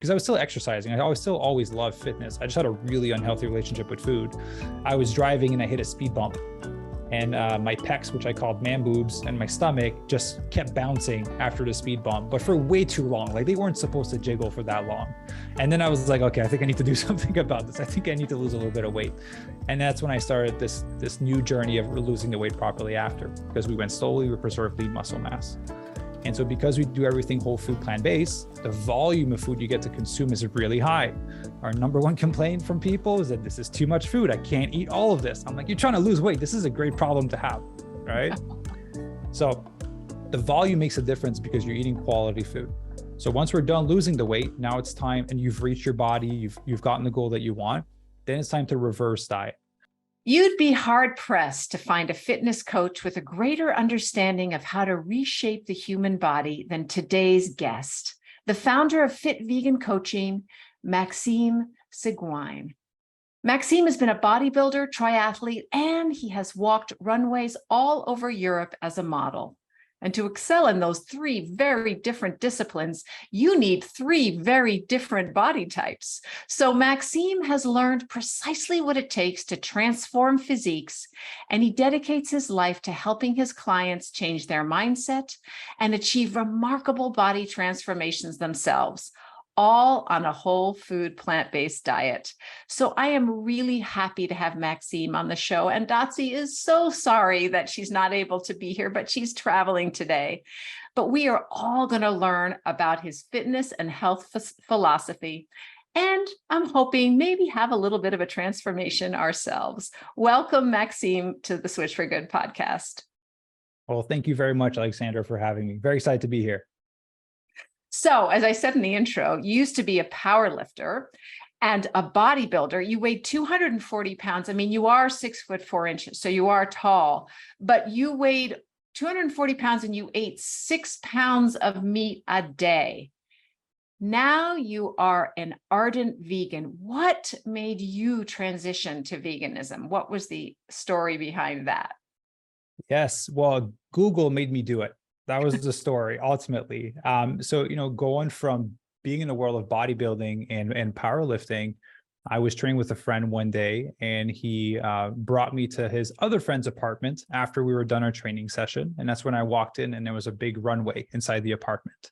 because I was still exercising. I still always loved fitness. I just had a really unhealthy relationship with food. I was driving and I hit a speed bump, and my pecs, which I called man boobs, and my stomach just kept bouncing after the speed bump, but for way too long. Like, they weren't supposed to jiggle for that long. And then I was like, okay, I think I need to do something about this. I think I need to lose a little bit of weight. And that's when I started this new journey of losing the weight properly after, because we went slowly, we preserved lean muscle mass. And so because we do everything whole food, plant-based, the volume of food you get to consume is really high. Our number one complaint from people is that this is too much food. I can't eat all of this. I'm like, you're trying to lose weight. This is a great problem to have, right? So the volume makes a difference because you're eating quality food. So once we're done losing the weight, now it's time, and you've reached your body, you've gotten the goal that you want, then it's time to reverse diet. You'd be hard-pressed to find a fitness coach with a greater understanding of how to reshape the human body than today's guest, the founder of Fit Vegan Coaching, Maxime Sigouin. Maxime has been a bodybuilder, triathlete, and he has walked runways all over Europe as a model. And to excel in those three very different disciplines, you need three very different body types. So Maxime has learned precisely what it takes to transform physiques, and he dedicates his life to helping his clients change their mindset and achieve remarkable body transformations themselves, all on a whole food, plant-based diet. So I am really happy to have Maxime on the show. And Dotsie is so sorry that she's not able to be here, but she's traveling today. But we are all going to learn about his fitness and health philosophy. And I'm hoping maybe have a little bit of a transformation ourselves. Welcome, Maxime, to the Switch4Good podcast. Well, thank you very much, Alexandra, for having me. Very excited to be here. So, as I said in the intro, you used to be a power lifter and a bodybuilder. You weighed 240 pounds. I mean, you are 6'4", so you are tall, but you weighed 240 pounds and you ate 6 pounds of meat a day. Now you are an ardent vegan. What made you transition to veganism? What was the story behind that? Yes, well, Google made me do it. That was the story, ultimately. So, going from being in the world of bodybuilding and powerlifting, I was training with a friend one day, and he brought me to his other friend's apartment after we were done our training session. And that's when I walked in, and there was a big runway inside the apartment.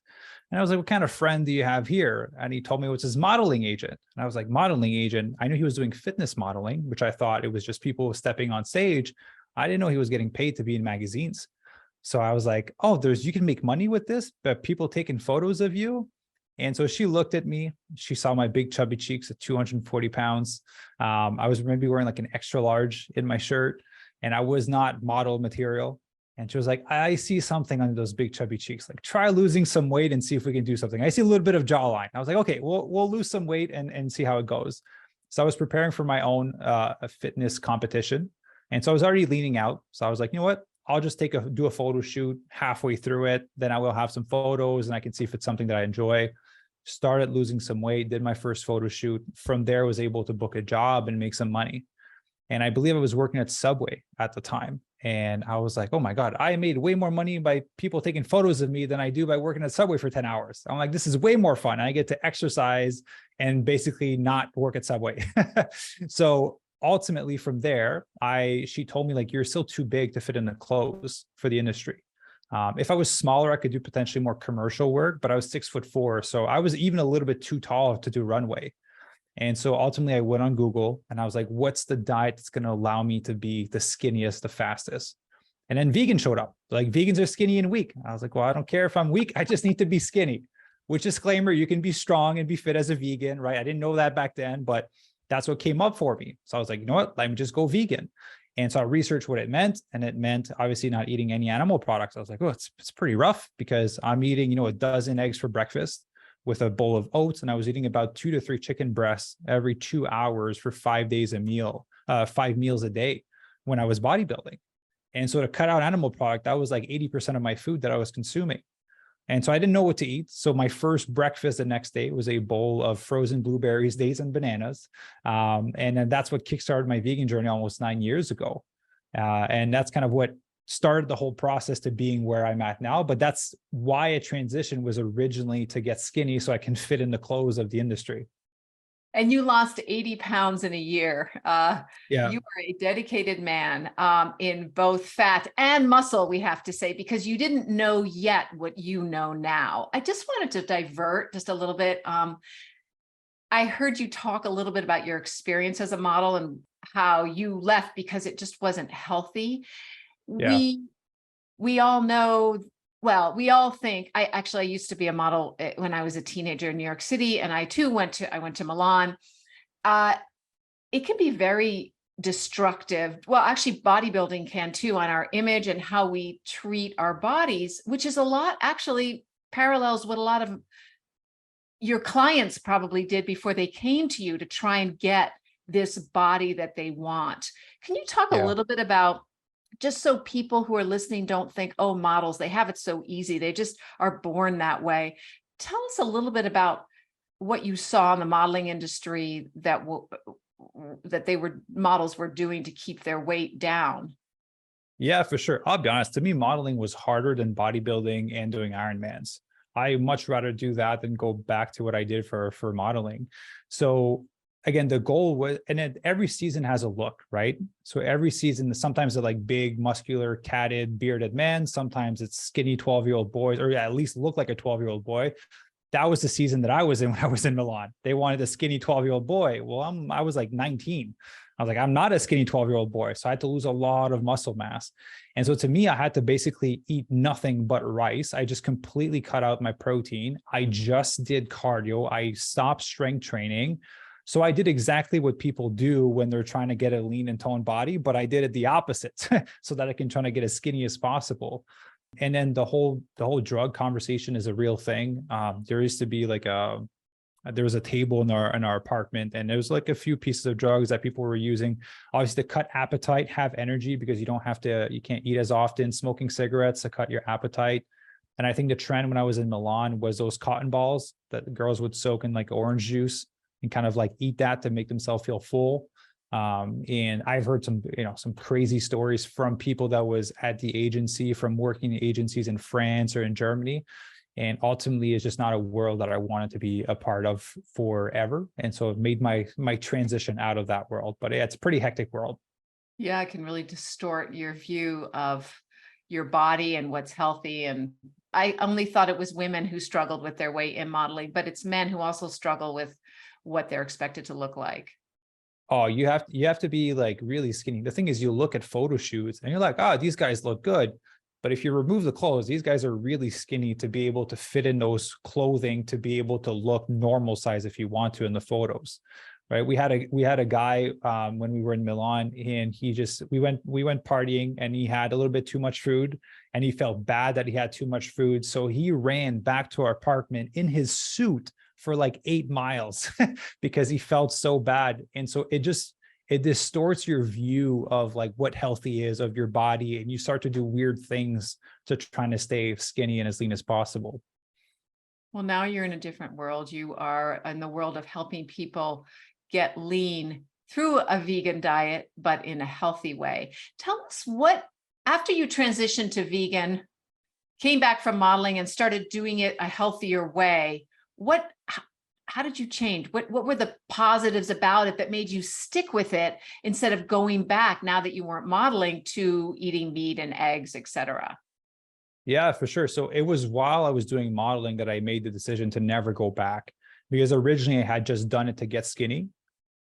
And I was like, what kind of friend do you have here? And he told me it was his modeling agent. And I was like, modeling agent? I knew he was doing fitness modeling, which I thought it was just people stepping on stage. I didn't know he was getting paid to be in magazines. So I was like, oh, you can make money with this, but people taking photos of you. And so she looked at me, she saw my big chubby cheeks at 240 pounds. I was maybe wearing like an extra large in my shirt, and I was not model material. And she was like, I see something on those big chubby cheeks. Like, try losing some weight and see if we can do something. I see a little bit of jawline. I was like, okay, we'll lose some weight and see how it goes. So I was preparing for my own fitness competition. And so I was already leaning out. So I was like, you know what? I'll just do a photo shoot halfway through it. Then I will have some photos and I can see if it's something that I enjoy. Started losing some weight, did my first photo shoot. From there, was able to book a job and make some money. And I believe I was working at Subway at the time. And I was like, oh my God, I made way more money by people taking photos of me than I do by working at Subway for 10 hours. I'm like, this is way more fun. I get to exercise and basically not work at Subway. So ultimately from there, she told me, like, you're still too big to fit in the clothes for the industry. If I was smaller, I could do potentially more commercial work, but I was 6'4". So I was even a little bit too tall to do runway. And so ultimately I went on Google and I was like, what's the diet that's going to allow me to be the skinniest, the fastest? And then vegan showed up. Like, vegans are skinny and weak. I was like, well, I don't care if I'm weak. I just need to be skinny. Which, disclaimer, you can be strong and be fit as a vegan, right? I didn't know that back then, but that's what came up for me. So I was like, you know what, let me just go vegan. And so I researched what it meant, and it meant obviously not eating any animal products. I was like, oh, it's pretty rough, because I'm eating, a dozen eggs for breakfast with a bowl of oats. And I was eating about 2 to 3 chicken breasts every 2 hours for 5 days a meal, 5 meals a day when I was bodybuilding. And so to cut out animal product, that was like 80% of my food that I was consuming. And so I didn't know what to eat. So my first breakfast the next day was a bowl of frozen blueberries, dates, and bananas. And then that's what kickstarted my vegan journey almost 9 years ago. And that's kind of what started the whole process to being where I'm at now. But that's why a transition was originally to get skinny so I can fit in the clothes of the industry. And you lost 80 pounds in a year. Yeah. You were a dedicated man in both fat and muscle, we have to say, because you didn't know yet what you know now. I just wanted to divert just a little bit. I heard you talk a little bit about your experience as a model and how you left because it just wasn't healthy. Yeah. We all know, well, we all think, I used to be a model when I was a teenager in New York City, and I too went to Milan. It can be very destructive. Well, actually bodybuilding can too, on our image and how we treat our bodies, which is a lot, actually parallels what a lot of your clients probably did before they came to you to try and get this body that they want. Can you talk a Yeah. little bit about, just so people who are listening don't think, oh, models, they have it so easy, they just are born that way. Tell us a little bit about what you saw in the modeling industry that models were doing to keep their weight down. Yeah, for sure. I'll be honest, to me, modeling was harder than bodybuilding and doing Ironmans. I much rather do that than go back to what I did for modeling. So again, the goal was, and then every season has a look, right? So every season, sometimes they're like big, muscular, catted, bearded men. Sometimes it's skinny 12-year-old boys, or at least look like a 12-year-old boy. That was the season that I was in when I was in Milan. They wanted a skinny 12-year-old boy. Well, I was like 19. I was like, I'm not a skinny 12-year-old boy. So I had to lose a lot of muscle mass. And so to me, I had to basically eat nothing but rice. I just completely cut out my protein. I just did cardio. I stopped strength training. So I did exactly what people do when they're trying to get a lean and toned body, but I did it the opposite so that I can try to get as skinny as possible. And then the whole drug conversation is a real thing. There used to be like there was a table in our apartment, and there was like a few pieces of drugs that people were using, obviously to cut appetite, have energy, because you can't eat as often, smoking cigarettes to cut your appetite. And I think the trend when I was in Milan was those cotton balls that the girls would soak in like orange juice and kind of like eat that to make themselves feel full. And I've heard some crazy stories from people that was at the agency, from working in agencies in France or in Germany. And ultimately, it's just not a world that I wanted to be a part of forever. And so it made my transition out of that world. But yeah, it's a pretty hectic world. Yeah, it can really distort your view of your body and what's healthy. And I only thought it was women who struggled with their weight in modeling, but it's men who also struggle with what they're expected to look like. Oh, you have to be like really skinny. The thing is, you look at photo shoots and you're like, oh, these guys look good. But if you remove the clothes, these guys are really skinny to be able to fit in those clothing, to be able to look normal size if you want to in the photos, right? We had a guy when we were in Milan, and we went partying, and he had a little bit too much food, and he felt bad that he had too much food. So he ran back to our apartment in his suit for like 8 miles because he felt so bad. And so it distorts your view of like what healthy is of your body, and you start to do weird things to trying to stay skinny and as lean as possible. Well, now you're in a different world. You are in the world of helping people get lean through a vegan diet, but in a healthy way. Tell us after you transitioned to vegan, came back from modeling and started doing it a healthier way, how did you change? What were the positives about it that made you stick with it instead of going back, now that you weren't modeling, to eating meat and eggs, et cetera? Yeah, for sure. So it was while I was doing modeling that I made the decision to never go back, because originally I had just done it to get skinny.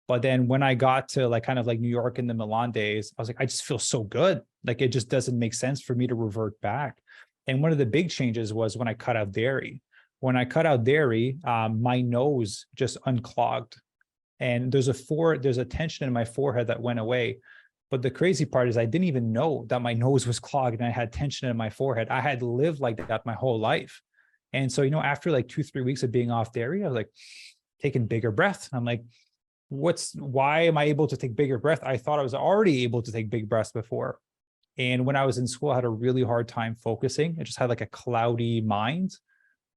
But then when I got to like kind of like New York in the Milan days, I was like, I just feel so good. Like it just doesn't make sense for me to revert back. And one of the big changes was when I cut out dairy. When I cut out dairy, my nose just unclogged, and there's a tension in my forehead that went away. But the crazy part is I didn't even know that my nose was clogged and I had tension in my forehead. I had lived like that my whole life. And so, after like 2-3 weeks of being off dairy, I was like taking bigger breaths. I'm like, why am I able to take bigger breath? I thought I was already able to take big breaths before. And when I was in school, I had a really hard time focusing. I just had like a cloudy mind.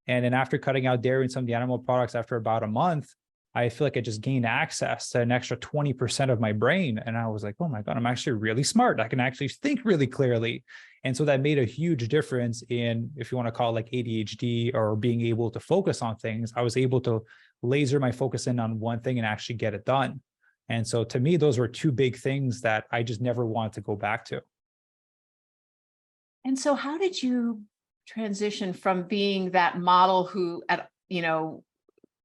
And then after cutting out dairy and some of the animal products, after about a month, I feel like I just gained access to an extra 20% of my brain. And I was like, oh my God, I'm actually really smart. I can actually think really clearly. And so that made a huge difference in, if you want to call it like ADHD or being able to focus on things. I was able to laser my focus in on one thing and actually get it done. And so to me, those were two big things that I just never wanted to go back to. And so how did you transition from being that model who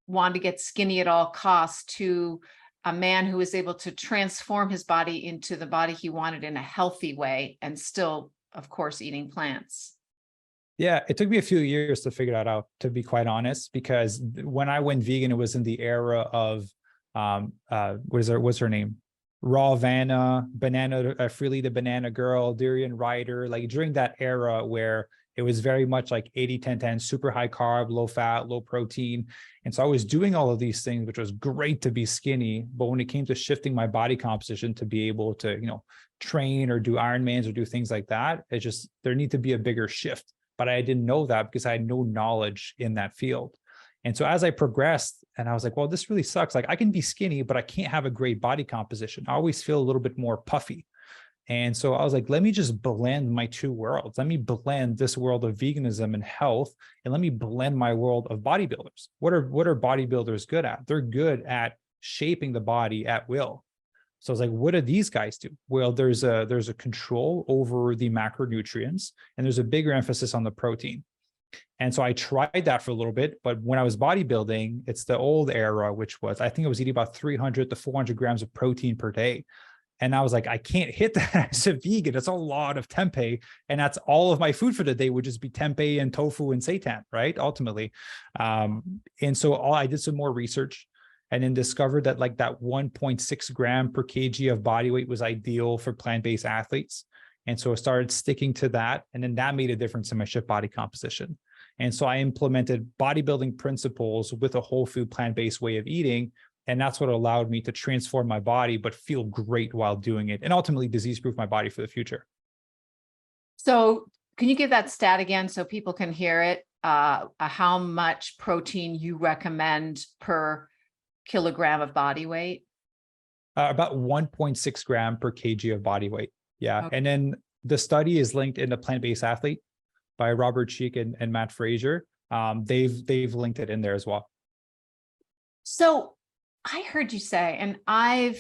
wanted to get skinny at all costs to a man who was able to transform his body into the body he wanted in a healthy way and still, of course, eating plants? Yeah, it took me a few years to figure that out, to be quite honest, because when I went vegan, it was in the era of what's her name? Raw Vanna, Banana, Freely the Banana Girl, Durian Rider, like during that era where it was very much like 80-10-10, super high carb, low fat, low protein. And so I was doing all of these things, which was great to be skinny. But when it came to shifting my body composition to be able to, train or do Ironmans or do things like that, it just, there need to be a bigger shift. But I didn't know that because I had no knowledge in that field. And so as I progressed, and I was like, well, this really sucks. Like I can be skinny, but I can't have a great body composition. I always feel a little bit more puffy. And so I was like, let me just blend my two worlds. Let me blend this world of veganism and health, and let me blend my world of bodybuilders. What are bodybuilders good at? They're good at shaping the body at will. So I was like, what do these guys do? Well, there's a control over the macronutrients, and there's a bigger emphasis on the protein. And so I tried that for a little bit, but when I was bodybuilding, it's the old era, which was, I think I was eating about 300 to 400 grams of protein per day. And I was like, I can't hit that as a vegan. That's a lot of tempeh. And that's all of my food for the day would just be tempeh and tofu and seitan, right? Ultimately. And so I did some more research and then discovered that like that 1.6 gram per kg of body weight was ideal for plant-based athletes. And so I started sticking to that. And then that made a difference in my shift body composition. And so I implemented bodybuilding principles with a whole food plant-based way of eating. And that's what allowed me to transform my body, but feel great while doing it, and ultimately disease-proof my body for the future. So can you give that stat again so people can hear it? How much protein you recommend per kilogram of body weight? About 1.6 gram per kg of body weight. Yeah. Okay. And then the study is linked in the Plant-Based Athlete by Robert Cheek and Matt Frazier. They've linked it in there as well. So I heard you say, and I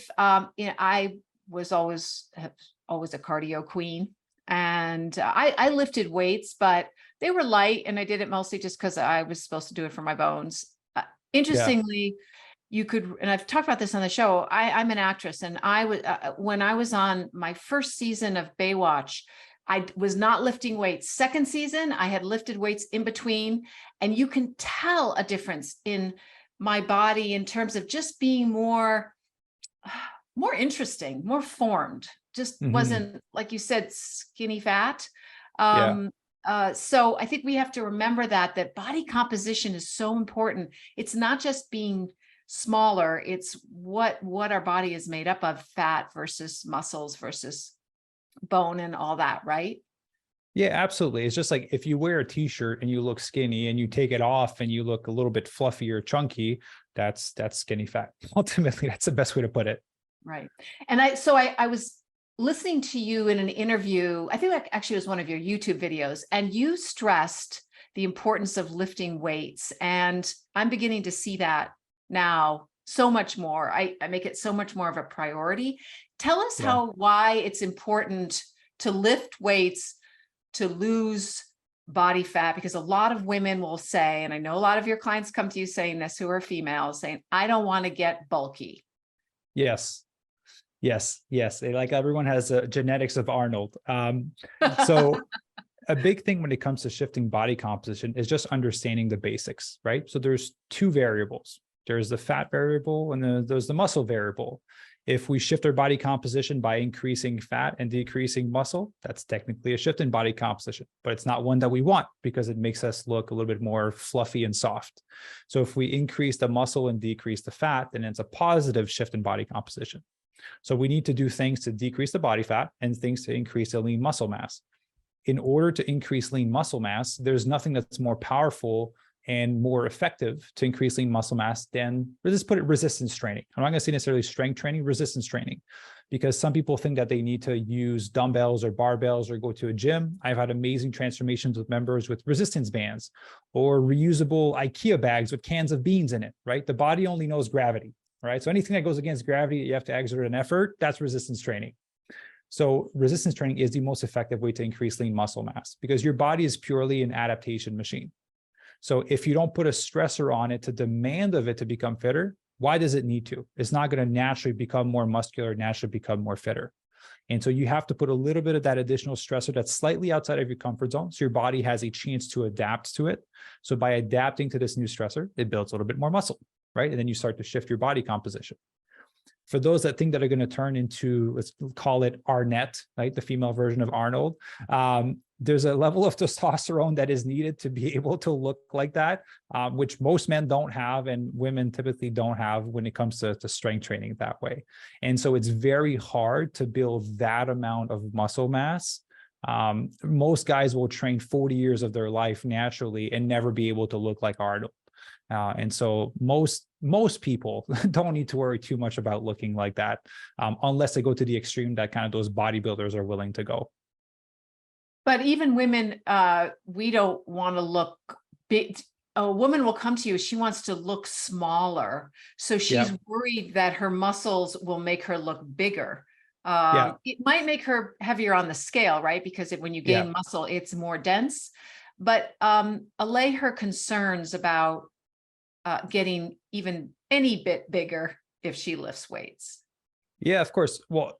was always a cardio queen, and I lifted weights, but they were light, and I did it mostly just because I was supposed to do it for my bones. Interestingly, you could, and I've talked about this on the show. I'm an actress, and I was when I was on my first season of Baywatch, I was not lifting weights. Second season, I had lifted weights in between, and you can tell a difference in my body in terms of just being more interesting, more formed. Just wasn't, like you said, skinny fat. So I think we have to remember that body composition is so important. It's not just being smaller, it's what our body is made up of, fat versus muscles versus bone and all that, right? Yeah, absolutely. It's just like if you wear a t-shirt and you look skinny and you take it off and you look a little bit fluffy or chunky, that's skinny fat. Ultimately, that's the best way to put it. Right. And I was listening to you in an interview. I think that actually was one of your YouTube videos, and you stressed the importance of lifting weights. And I'm beginning to see that now so much more. I make it so much more of a priority. Tell us why it's important to lift weights to lose body fat, because a lot of women will say, and I know a lot of your clients come to you saying this who are females, saying, I don't want to get bulky. Yes. Like everyone has a genetics of Arnold. So a big thing when it comes to shifting body composition is just understanding the basics, right? So there's two variables. There's the fat variable and then there's the muscle variable. If we shift our body composition by increasing fat and decreasing muscle, that's technically a shift in body composition, but it's not one that we want because it makes us look a little bit more fluffy and soft. So if we increase the muscle and decrease the fat, then it's a positive shift in body composition. So we need to do things to decrease the body fat and things to increase the lean muscle mass. In order to increase lean muscle mass, there's nothing that's more powerful and more effective to increase lean muscle mass than, let's just put it, resistance training. I'm not going to say necessarily strength training, resistance training, because some people think that they need to use dumbbells or barbells or go to a gym. I've had amazing transformations with members with resistance bands or reusable IKEA bags with cans of beans in it, right? The body only knows gravity, right? So anything that goes against gravity, you have to exert an effort, that's resistance training. So resistance training is the most effective way to increase lean muscle mass because your body is purely an adaptation machine. So if you don't put a stressor on it to demand of it to become fitter, why does it need to? It's not going to naturally become more muscular, naturally become more fitter. And so you have to put a little bit of that additional stressor that's slightly outside of your comfort zone, so your body has a chance to adapt to it. So by adapting to this new stressor, it builds a little bit more muscle, right? And then you start to shift your body composition. For those that think that are going to turn into, let's call it Arnett, right? The female version of Arnold. There's a level of testosterone that is needed to be able to look like that, which most men don't have and women typically don't have when it comes to strength training that way. And so it's very hard to build that amount of muscle mass. Most guys will train 40 years of their life naturally and never be able to look like Arnold. And so most people don't need to worry too much about looking like that, unless they go to the extreme that kind of those bodybuilders are willing to go. But even women, we don't want to look big. A woman will come to you, she wants to look smaller. So she's worried that her muscles will make her look bigger. It might make her heavier on the scale, right? Because when you gain muscle, it's more dense. But allay her concerns about getting even any bit bigger if she lifts weights. Yeah, of course. Well,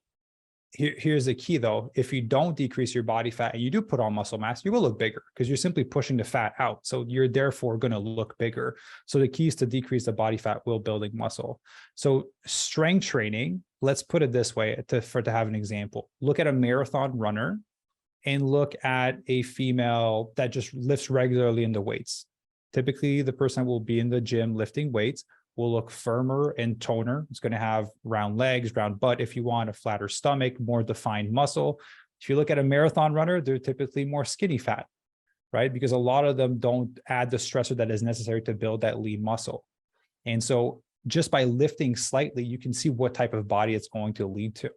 here's the key though. If you don't decrease your body fat and you do put on muscle mass, you will look bigger because you're simply pushing the fat out. So you're therefore going to look bigger. So the key is to decrease the body fat while building muscle. So strength training, let's put it this way to have an example. Look at a marathon runner and look at a female that just lifts regularly in the weights. Typically, the person that will be in the gym lifting weights will look firmer and toner. It's going to have round legs, round butt if you want, a flatter stomach, more defined muscle. If you look at a marathon runner, they're typically more skinny fat, right? Because a lot of them don't add the stressor that is necessary to build that lean muscle. And so just by lifting slightly, you can see what type of body it's going to lead to.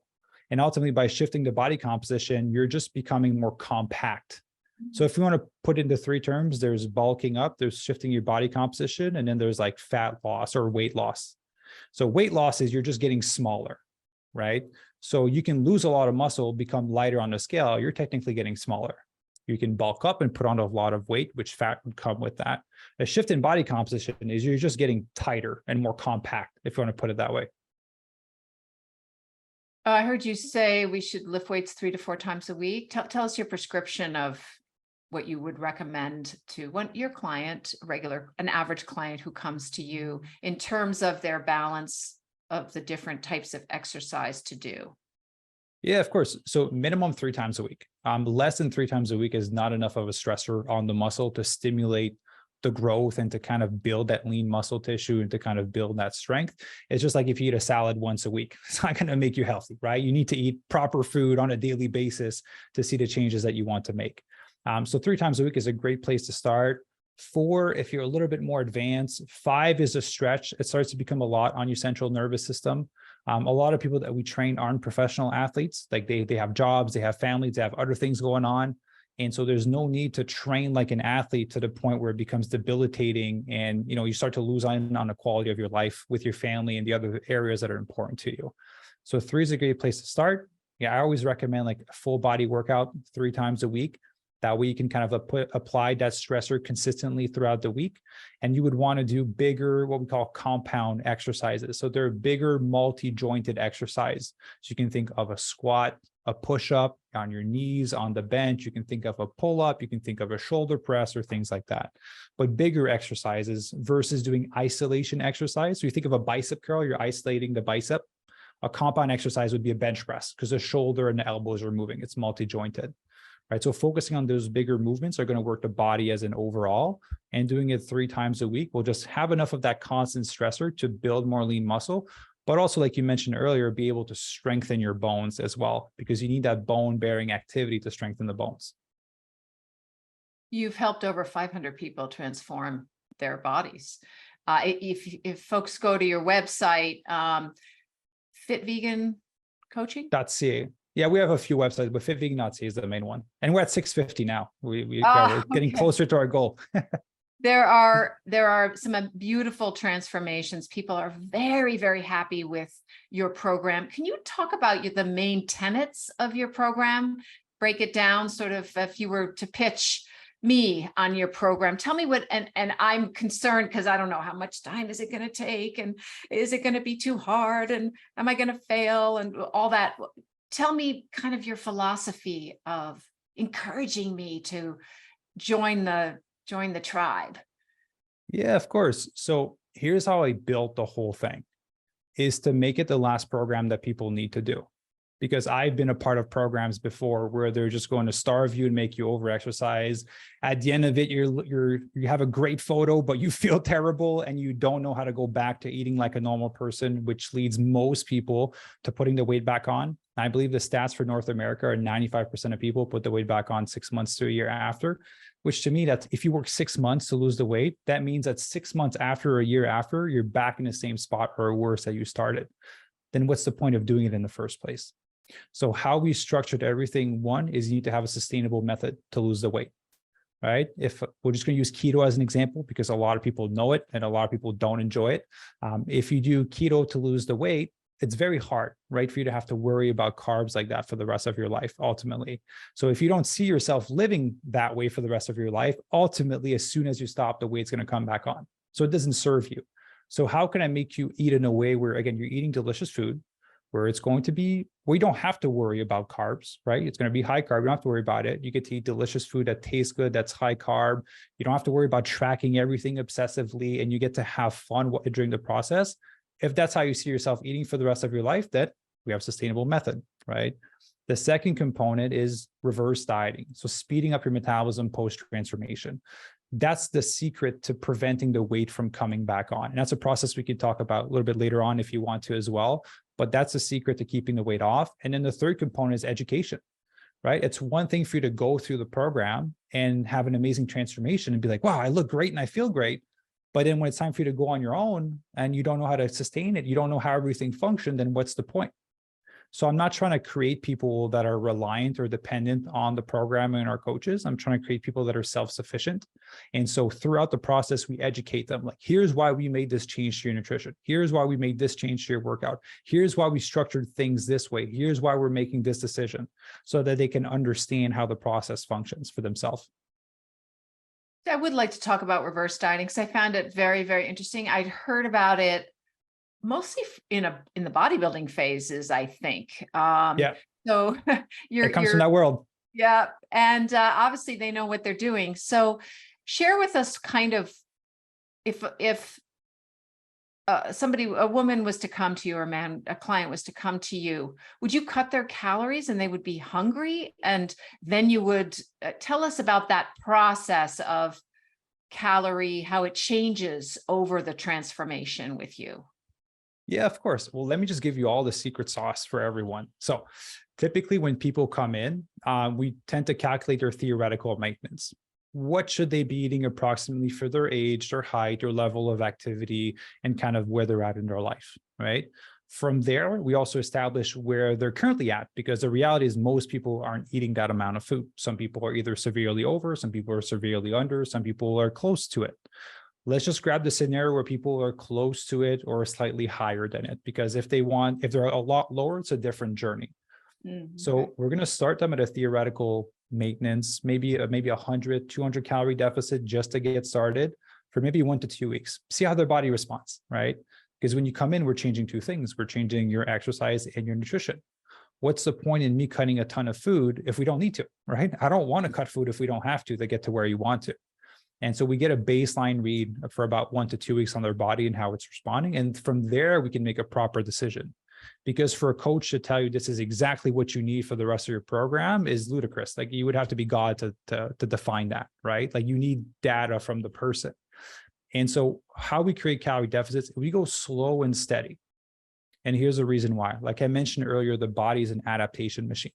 And ultimately, by shifting the body composition, you're just becoming more compact. So if you want to put into three terms, there's bulking up, there's shifting your body composition, and then there's like fat loss or weight loss. So weight loss is you're just getting smaller, right? So you can lose a lot of muscle, become lighter on the scale. You're technically getting smaller. You can bulk up and put on a lot of weight, which fat would come with that. A shift in body composition is you're just getting tighter and more compact, if you want to put it that way. I heard you say we should lift weights 3 to 4 times a week. Tell us your prescription of what you would recommend to your client, an average client who comes to you in terms of their balance of the different types of exercise to do. Yeah, of course. So minimum 3 times a week. Less than 3 times a week is not enough of a stressor on the muscle to stimulate the growth and to kind of build that lean muscle tissue and to kind of build that strength. It's just like if you eat a salad once a week, it's not going to make you healthy, right? You need to eat proper food on a daily basis to see the changes that you want to make. So 3 times a week is a great place to start. 4, if you're a little bit more advanced. 5 is a stretch. It starts to become a lot on your central nervous system. A lot of people that we train aren't professional athletes. Like they have jobs, they have families, they have other things going on. And so there's no need to train like an athlete to the point where it becomes debilitating and, you start to lose on the quality of your life with your family and the other areas that are important to you. So 3 is a great place to start. Yeah, I always recommend like a full body workout 3 times a week. That way you can kind of apply that stressor consistently throughout the week. And you would want to do bigger, what we call compound exercises. So they're bigger multi-jointed exercise. So you can think of a squat, a push-up on your knees, on the bench. You can think of a pull-up. You can think of a shoulder press or things like that. But bigger exercises versus doing isolation exercise. So you think of a bicep curl, you're isolating the bicep. A compound exercise would be a bench press because the shoulder and the elbows are moving. It's multi-jointed. Right. So focusing on those bigger movements are going to work the body as an overall, and doing it 3 times a week will just have enough of that constant stressor to build more lean muscle, but also, like you mentioned earlier, be able to strengthen your bones as well, because you need that bone bearing activity to strengthen the bones. You've helped over 500 people transform their bodies. If folks go to your website, Fit Vegan Coaching. .ca. Yeah, we have a few websites, but fitvegan.ca is the main one. And we're at 650 now. We're getting closer to our goal. There are some beautiful transformations. People are very, very happy with your program. Can you talk about the main tenets of your program? Break it down, sort of, if you were to pitch me on your program. Tell me what, and I'm concerned because I don't know how much time is it going to take, and is it going to be too hard, and am I going to fail, and all that. Tell me kind of your philosophy of encouraging me to join the tribe. Yeah, of course. So here's how I built the whole thing, is to make it the last program that people need to do. Because I've been a part of programs before where they're just going to starve you and make you over exercise. At the end of it, you have a great photo, but you feel terrible and you don't know how to go back to eating like a normal person, which leads most people to putting the weight back on. I believe the stats for North America are 95% of people put the weight back on 6 months to a year after, which to me, that's if you work 6 months to lose the weight, that means that 6 months after or a year after, you're back in the same spot or worse that you started. Then what's the point of doing it in the first place? So how we structured everything, one, is you need to have a sustainable method to lose the weight, right? If we're just going to use keto as an example, because a lot of people know it and a lot of people don't enjoy it. If you do keto to lose the weight, it's very hard, right, for you to have to worry about carbs like that for the rest of your life, ultimately. So if you don't see yourself living that way for the rest of your life, ultimately, as soon as you stop, the weight's going to come back on. So it doesn't serve you. So how can I make you eat in a way where, again, you're eating delicious food, where it's going to be, we don't have to worry about carbs, right? It's going to be high carb. You don't have to worry about it. You get to eat delicious food that tastes good, that's high carb. You don't have to worry about tracking everything obsessively, and you get to have fun during the process. If that's how you see yourself eating for the rest of your life, that we have a sustainable method, right? The second component is reverse dieting. So speeding up your metabolism post-transformation. That's the secret to preventing the weight from coming back on. And that's a process we could talk about a little bit later on if you want to as well. But that's the secret to keeping the weight off. And then the third component is education, right? It's one thing for you to go through the program and have an amazing transformation and be like, wow, I look great and I feel great. But then when it's time for you to go on your own and you don't know how to sustain it, you don't know how everything functions, then what's the point? So I'm not trying to create people that are reliant or dependent on the program and our coaches. I'm trying to create people that are self-sufficient. And so throughout the process, we educate them. Like, here's why we made this change to your nutrition. Here's why we made this change to your workout. Here's why we structured things this way. Here's why we're making this decision, so that they can understand how the process functions for themselves. I would like to talk about reverse dieting because I found it very, very interesting. I'd heard about it mostly in the bodybuilding phases, I think. Yeah. So it comes from that world. Yeah. And obviously they know what they're doing. So share with us kind of, if a woman was to come to you, or a client was to come to you, would you cut their calories and they would be hungry? And then you would tell us about that process of how it changes over the transformation with you. Yeah, of course. Well, let me just give you all the secret sauce for everyone. So typically when people come in, we tend to calculate their theoretical maintenance. What should they be eating approximately for their age, their height, their level of activity, and kind of where they're at in their life, right? From there, we also establish where they're currently at, because the reality is most people aren't eating that amount of food. Some people are either severely over, some people are severely under, some people are close to it. Let's just grab the scenario where people are close to it or slightly higher than it, because if they're a lot lower, it's a different journey. Mm-hmm. So we're going to start them at a theoretical maintenance, maybe 100, 200 calorie deficit just to get started for maybe 1 to 2 weeks. See how their body responds, right? Because when you come in, we're changing two things. We're changing your exercise and your nutrition. What's the point in me cutting a ton of food if we don't need to, right? I don't want to cut food if we don't have to get to where you want to. And so we get a baseline read for about 1 to 2 weeks on their body and how it's responding. And from there, we can make a proper decision. Because for a coach to tell you this is exactly what you need for the rest of your program is ludicrous. Like, you would have to be God to define that, right? Like, you need data from the person. And so how we create calorie deficits, we go slow and steady. And here's the reason why. Like I mentioned earlier, the body is an adaptation machine.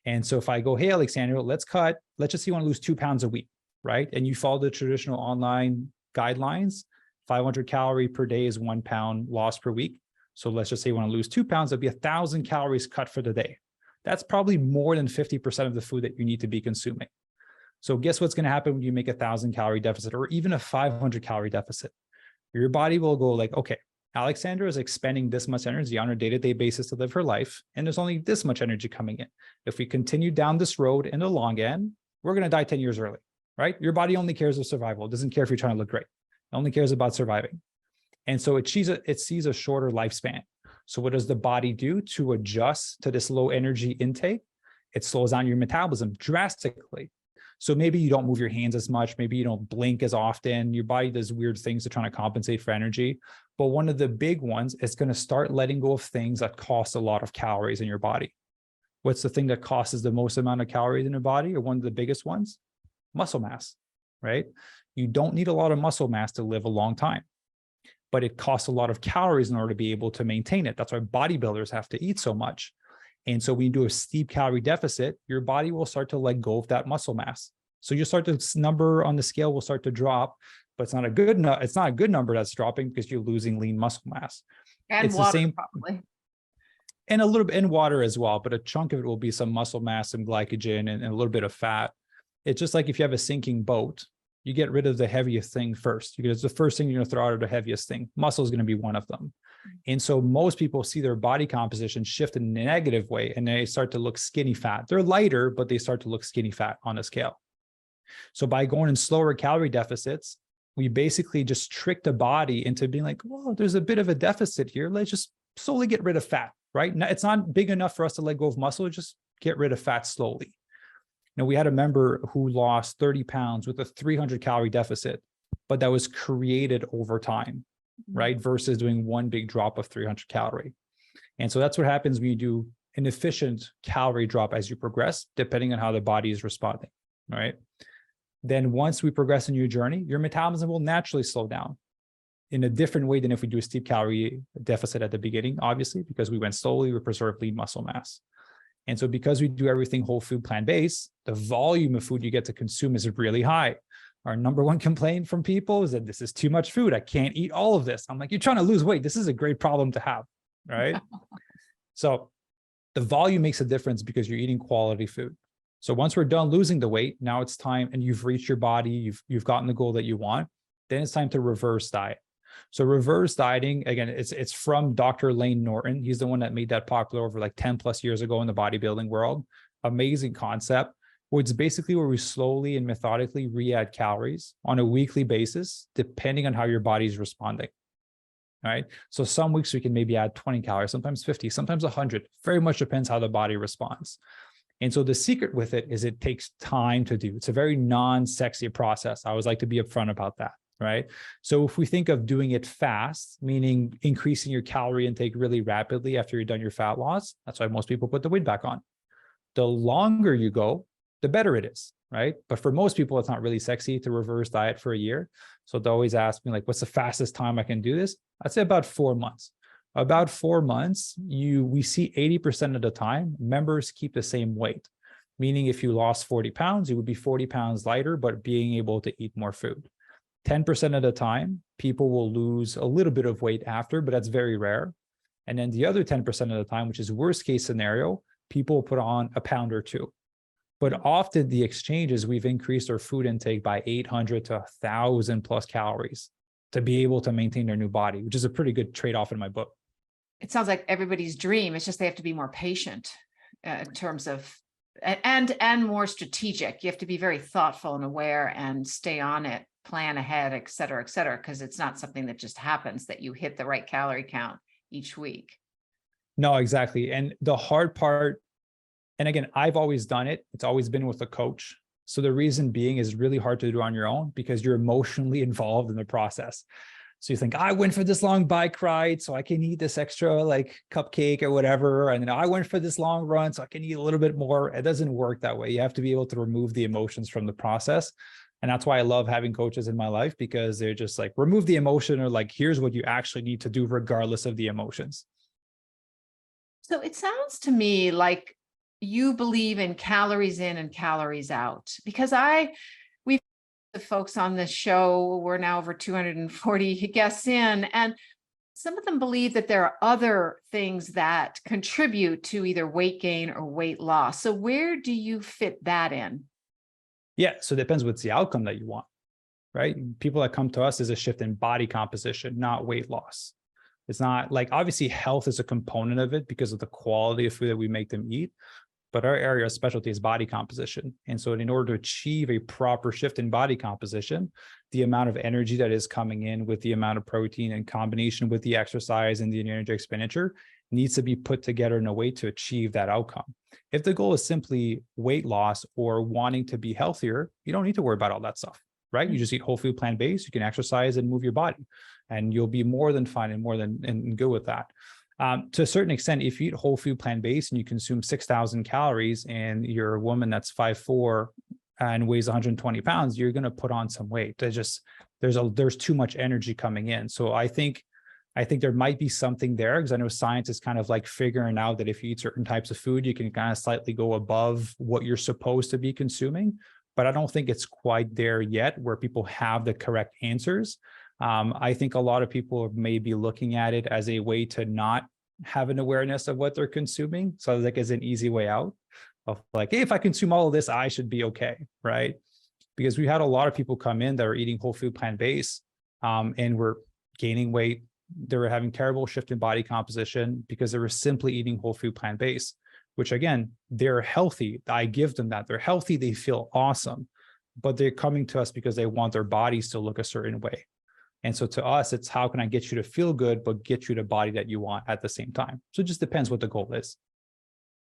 And so if I go, hey, Alexandra, let's just say you want to lose 2 pounds a week, right? And you follow the traditional online guidelines, 500 calorie per day is 1 pound lost per week. So let's just say you want to lose 2 pounds, that'd be 1,000 calories cut for the day. That's probably more than 50% of the food that you need to be consuming. So guess what's going to happen when you make 1,000 calorie deficit or even a 500 calorie deficit? Your body will go like, okay, Alexandra is expending this much energy on a day-to-day basis to live her life, and there's only this much energy coming in. If we continue down this road in the long end, we're going to die 10 years early, right? Your body only cares of survival. It doesn't care if you're trying to look great. It only cares about surviving. And so it sees a shorter lifespan. So what does the body do to adjust to this low energy intake? It slows down your metabolism drastically. So maybe you don't move your hands as much. Maybe you don't blink as often. Your body does weird things to try to compensate for energy. But one of the big ones is going to start letting go of things that cost a lot of calories in your body. What's the thing that costs the most amount of calories in your body, or one of the biggest ones? Muscle mass, right? You don't need a lot of muscle mass to live a long time, but it costs a lot of calories in order to be able to maintain it. That's why bodybuilders have to eat so much. And so when you do a steep calorie deficit, your body will start to let go of that muscle mass. So you start to number on the scale will start to drop, but it's not a good number that's dropping because you're losing lean muscle mass. And it's water, the same, probably. And a little bit in water as well, but a chunk of it will be some muscle mass, some glycogen, and a little bit of fat. It's just like if you have a sinking boat, you get rid of the heaviest thing first, because the first thing you're going to throw out of the heaviest thing. Muscle is going to be one of them. And so most people see their body composition shift in a negative way, and they start to look skinny fat. They're lighter, but they start to look skinny fat on a scale. So by going in slower calorie deficits, we basically just trick the body into being like, well, there's a bit of a deficit here. Let's just slowly get rid of fat, right? Now, it's not big enough for us to let go of muscle. Just get rid of fat slowly. Now, we had a member who lost 30 pounds with a 300 calorie deficit, but that was created over time, right? Versus doing one big drop of 300 calorie. And so that's what happens when you do an efficient calorie drop as you progress, depending on how the body is responding, right? Then once we progress in your journey, your metabolism will naturally slow down in a different way than if we do a steep calorie deficit at the beginning, obviously, because we went slowly, we preserve lean muscle mass. And so because we do everything whole food plant-based, the volume of food you get to consume is really high. Our number one complaint from people is that this is too much food. I can't eat all of this. I'm like, you're trying to lose weight. This is a great problem to have, right? So the volume makes a difference because you're eating quality food. So once we're done losing the weight, now it's time, and you've reached your body, you've gotten the goal that you want, then it's time to reverse diet. So reverse dieting, again, it's from Dr. Lane Norton. He's the one that made that popular over like 10 plus years ago in the bodybuilding world. Amazing concept, where it's basically where we slowly and methodically re-add calories on a weekly basis, depending on how your body's responding. All right. So some weeks we can maybe add 20 calories, sometimes 50, sometimes 100. Very much depends how the body responds. And so the secret with it is it takes time to do. It's a very non-sexy process. I always like to be upfront about that, right? So if we think of doing it fast, meaning increasing your calorie intake really rapidly after you're done your fat loss, that's why most people put the weight back on. The longer you go, the better it is, right? But for most people, it's not really sexy to reverse diet for a year. So they always ask me, like, what's the fastest time I can do this? I'd say about 4 months. About 4 months, we see 80% of the time, members keep the same weight. Meaning if you lost 40 pounds, you would be 40 pounds lighter, but being able to eat more food. 10% of the time, people will lose a little bit of weight after, but that's very rare. And then the other 10% of the time, which is worst case scenario, people will put on a pound or two. But often the exchange is we've increased our food intake by 800 to 1,000 plus calories to be able to maintain their new body, which is a pretty good trade-off in my book. It sounds like everybody's dream. It's just they have to be more patient in terms of, and more strategic. You have to be very thoughtful and aware and stay on it, plan ahead, et cetera, because it's not something that just happens that you hit the right calorie count each week. No, exactly. And the hard part, and again, I've always done it. It's always been with a coach. So the reason being is really hard to do on your own because you're emotionally involved in the process. So you think, I went for this long bike ride, so I can eat this extra like cupcake or whatever. And then I went for this long run, so I can eat a little bit more. It doesn't work that way. You have to be able to remove the emotions from the process. And that's why I love having coaches in my life, because they're just like, remove the emotion, or like, here's what you actually need to do regardless of the emotions. So it sounds to me like you believe in calories in and calories out, because we've the folks on the show, we're now over 240 guests in, and some of them believe that there are other things that contribute to either weight gain or weight loss. So where do you fit that in? Yeah, so it depends what's the outcome that you want, right? People that come to us is a shift in body composition, not weight loss. It's not like, obviously health is a component of it because of the quality of food that we make them eat, but our area of specialty is body composition. And so in order to achieve a proper shift in body composition, the amount of energy that is coming in with the amount of protein in combination with the exercise and the energy expenditure needs to be put together in a way to achieve that outcome. If the goal is simply weight loss or wanting to be healthier, you don't need to worry about all that stuff, right? You just eat whole food, plant-based, you can exercise and move your body, and you'll be more than fine and more than and good with that. To a certain extent, if you eat whole food plant-based and you consume 6,000 calories and you're a woman that's 5'4" and weighs 120 pounds, you're going to put on some weight. There's too much energy coming in. So I think there might be something there, because I know science is kind of like figuring out that if you eat certain types of food, you can kind of slightly go above what you're supposed to be consuming. But I don't think it's quite there yet where people have the correct answers. I think a lot of people may be looking at it as a way to not have an awareness of what they're consuming. So like as an easy way out of like, hey, if I consume all of this, I should be okay, right? Because we had a lot of people come in that are eating whole food plant-based and were gaining weight. They were having terrible shift in body composition because they were simply eating whole food plant-based, which again, they're healthy. I give them that. They're healthy. They feel awesome, but they're coming to us because they want their bodies to look a certain way. And so to us, it's how can I get you to feel good, but get you the body that you want at the same time. So it just depends what the goal is.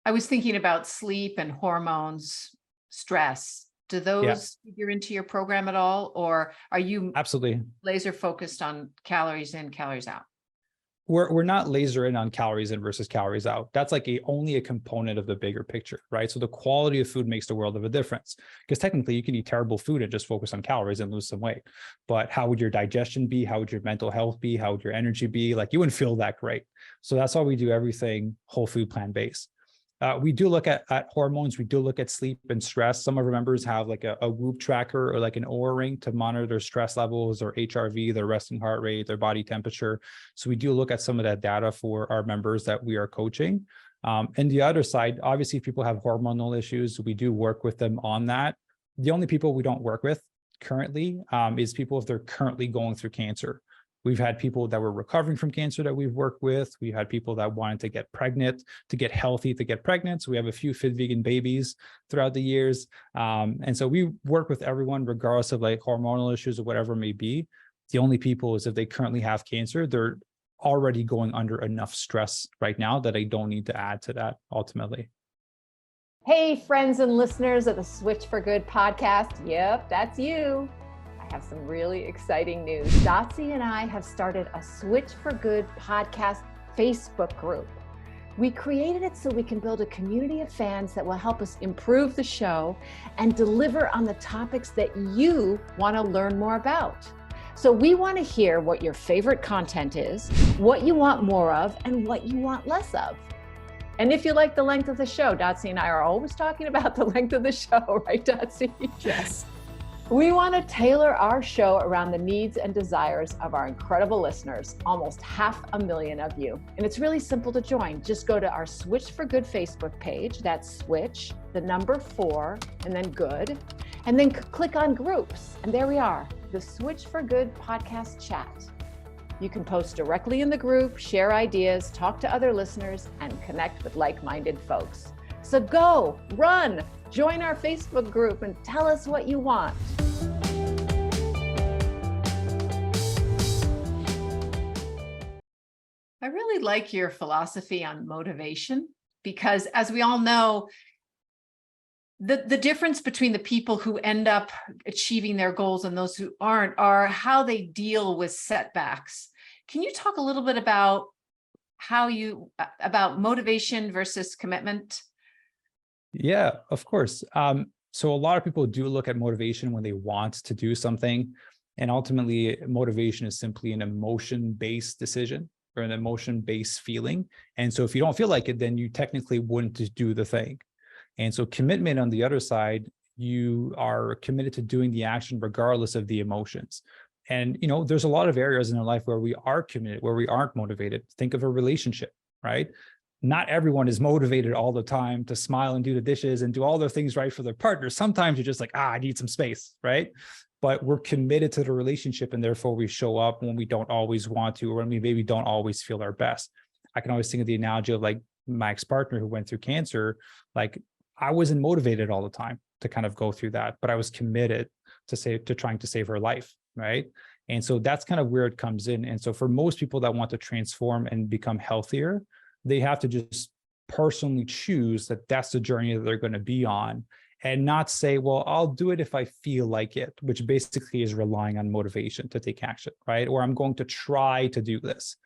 I was thinking about sleep and hormones, stress. Do those figure into your program at all? Or are you absolutely laser focused on calories in, calories out? We're not laser in on calories in versus calories out. That's like only a component of the bigger picture, right? So the quality of food makes the world of a difference, because technically you can eat terrible food and just focus on calories and lose some weight. But how would your digestion be? How would your mental health be? How would your energy be? Like you wouldn't feel that great. So that's why we do everything whole food, plant-based. We do look at hormones. We do look at sleep and stress. Some of our members have like a Whoop tracker or like an Oura ring to monitor their stress levels, or HRV, their resting heart rate, their body temperature. So we do look at some of that data for our members that we are coaching. And the other side, obviously, if people have hormonal issues, we do work with them on that. The only people we don't work with currently is people if they're currently going through cancer. We've had people that were recovering from cancer that we've worked with. We've had people that wanted to get pregnant, to get healthy, to get pregnant. So we have a few fit vegan babies throughout the years. And so we work with everyone, regardless of like hormonal issues or whatever it may be. The only people is if they currently have cancer, they're already going under enough stress right now that I don't need to add to that ultimately. Hey, friends and listeners of the Switch4Good podcast. Yep, that's you. I have some really exciting news. Dotsie and I have started a Switch4Good podcast Facebook group. We created it so we can build a community of fans that will help us improve the show and deliver on the topics that you want to learn more about. So we want to hear what your favorite content is, what you want more of, and what you want less of. And if you like the length of the show, Dotsie and I are always talking about the length of the show, right, Dotsie? Yes. We want to tailor our show around the needs and desires of our incredible listeners, almost 500,000 of you. And it's really simple to join. Just go to our Switch4Good Facebook page. That's Switch, the number 4, and then good. And then click on groups. And there we are, the Switch4Good podcast chat. You can post directly in the group, share ideas, talk to other listeners, and connect with like-minded folks. So go, run, join our Facebook group and tell us what you want. I really like your philosophy on motivation, because as we all know, the difference between the people who end up achieving their goals and those who aren't are how they deal with setbacks. Can you talk a little bit about about motivation versus commitment? Yeah, of course. So a lot of people do look at motivation when they want to do something. And ultimately, motivation is simply an emotion-based decision or an emotion-based feeling. And so if you don't feel like it, then you technically wouldn't just do the thing. And so commitment on the other side you are committed to doing the action regardless of the emotions. And, you know, there's a lot of areas in our life where we are committed, where we aren't motivated. Think of a relationship, right? Not everyone is motivated all the time to smile and do the dishes and do all their things right for their partner. Sometimes you're just like, I need some space, right? But we're committed to the relationship, and therefore we show up when we don't always want to, or when we maybe don't always feel our best. I can always think of the analogy of like my ex-partner who went through cancer. Like, I wasn't motivated all the time to kind of go through that, but I was committed to trying to save her life, right? And so that's kind of where it comes in. And so for most people that want to transform and become healthier, they have to just personally choose that that's the journey that they're going to be on, and not say, well, I'll do it if I feel like it, which basically is relying on motivation to take action, right? Or I'm going to try to do this.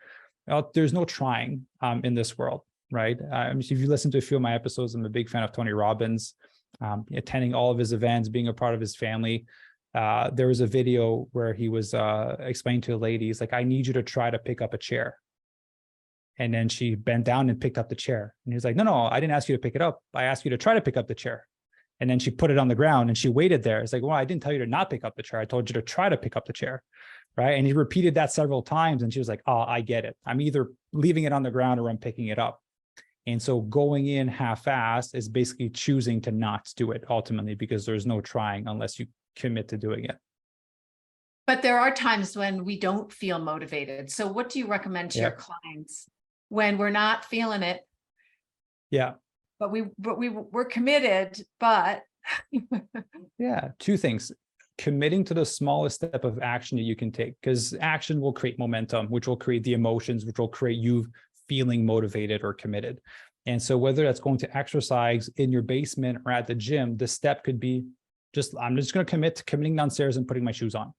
There's no trying in this world, right? If you listen to a few of my episodes, I'm a big fan of Tony Robbins, attending all of his events, being a part of his family. There was a video where he was explaining to a lady, he's like, I need you to try to pick up a chair. And then she bent down and picked up the chair. And he was like, no, I didn't ask you to pick it up. I asked you to try to pick up the chair. And then she put it on the ground and she waited there. It's like, well, I didn't tell you to not pick up the chair. I told you to try to pick up the chair, right? And he repeated that several times. And she was like, oh, I get it. I'm either leaving it on the ground or I'm picking it up. And so going in half-assed is basically choosing to not do it ultimately, because there's no trying unless you commit to doing it. But there are times when we don't feel motivated. So what do you recommend to your clients when we're not feeling it? Yeah. But we're committed, but yeah, two things. Committing to the smallest step of action that you can take, because action will create momentum, which will create the emotions, which will create you feeling motivated or committed. And so whether that's going to exercise in your basement or at the gym, the step could be I'm just going to commit to committing downstairs and putting my shoes on,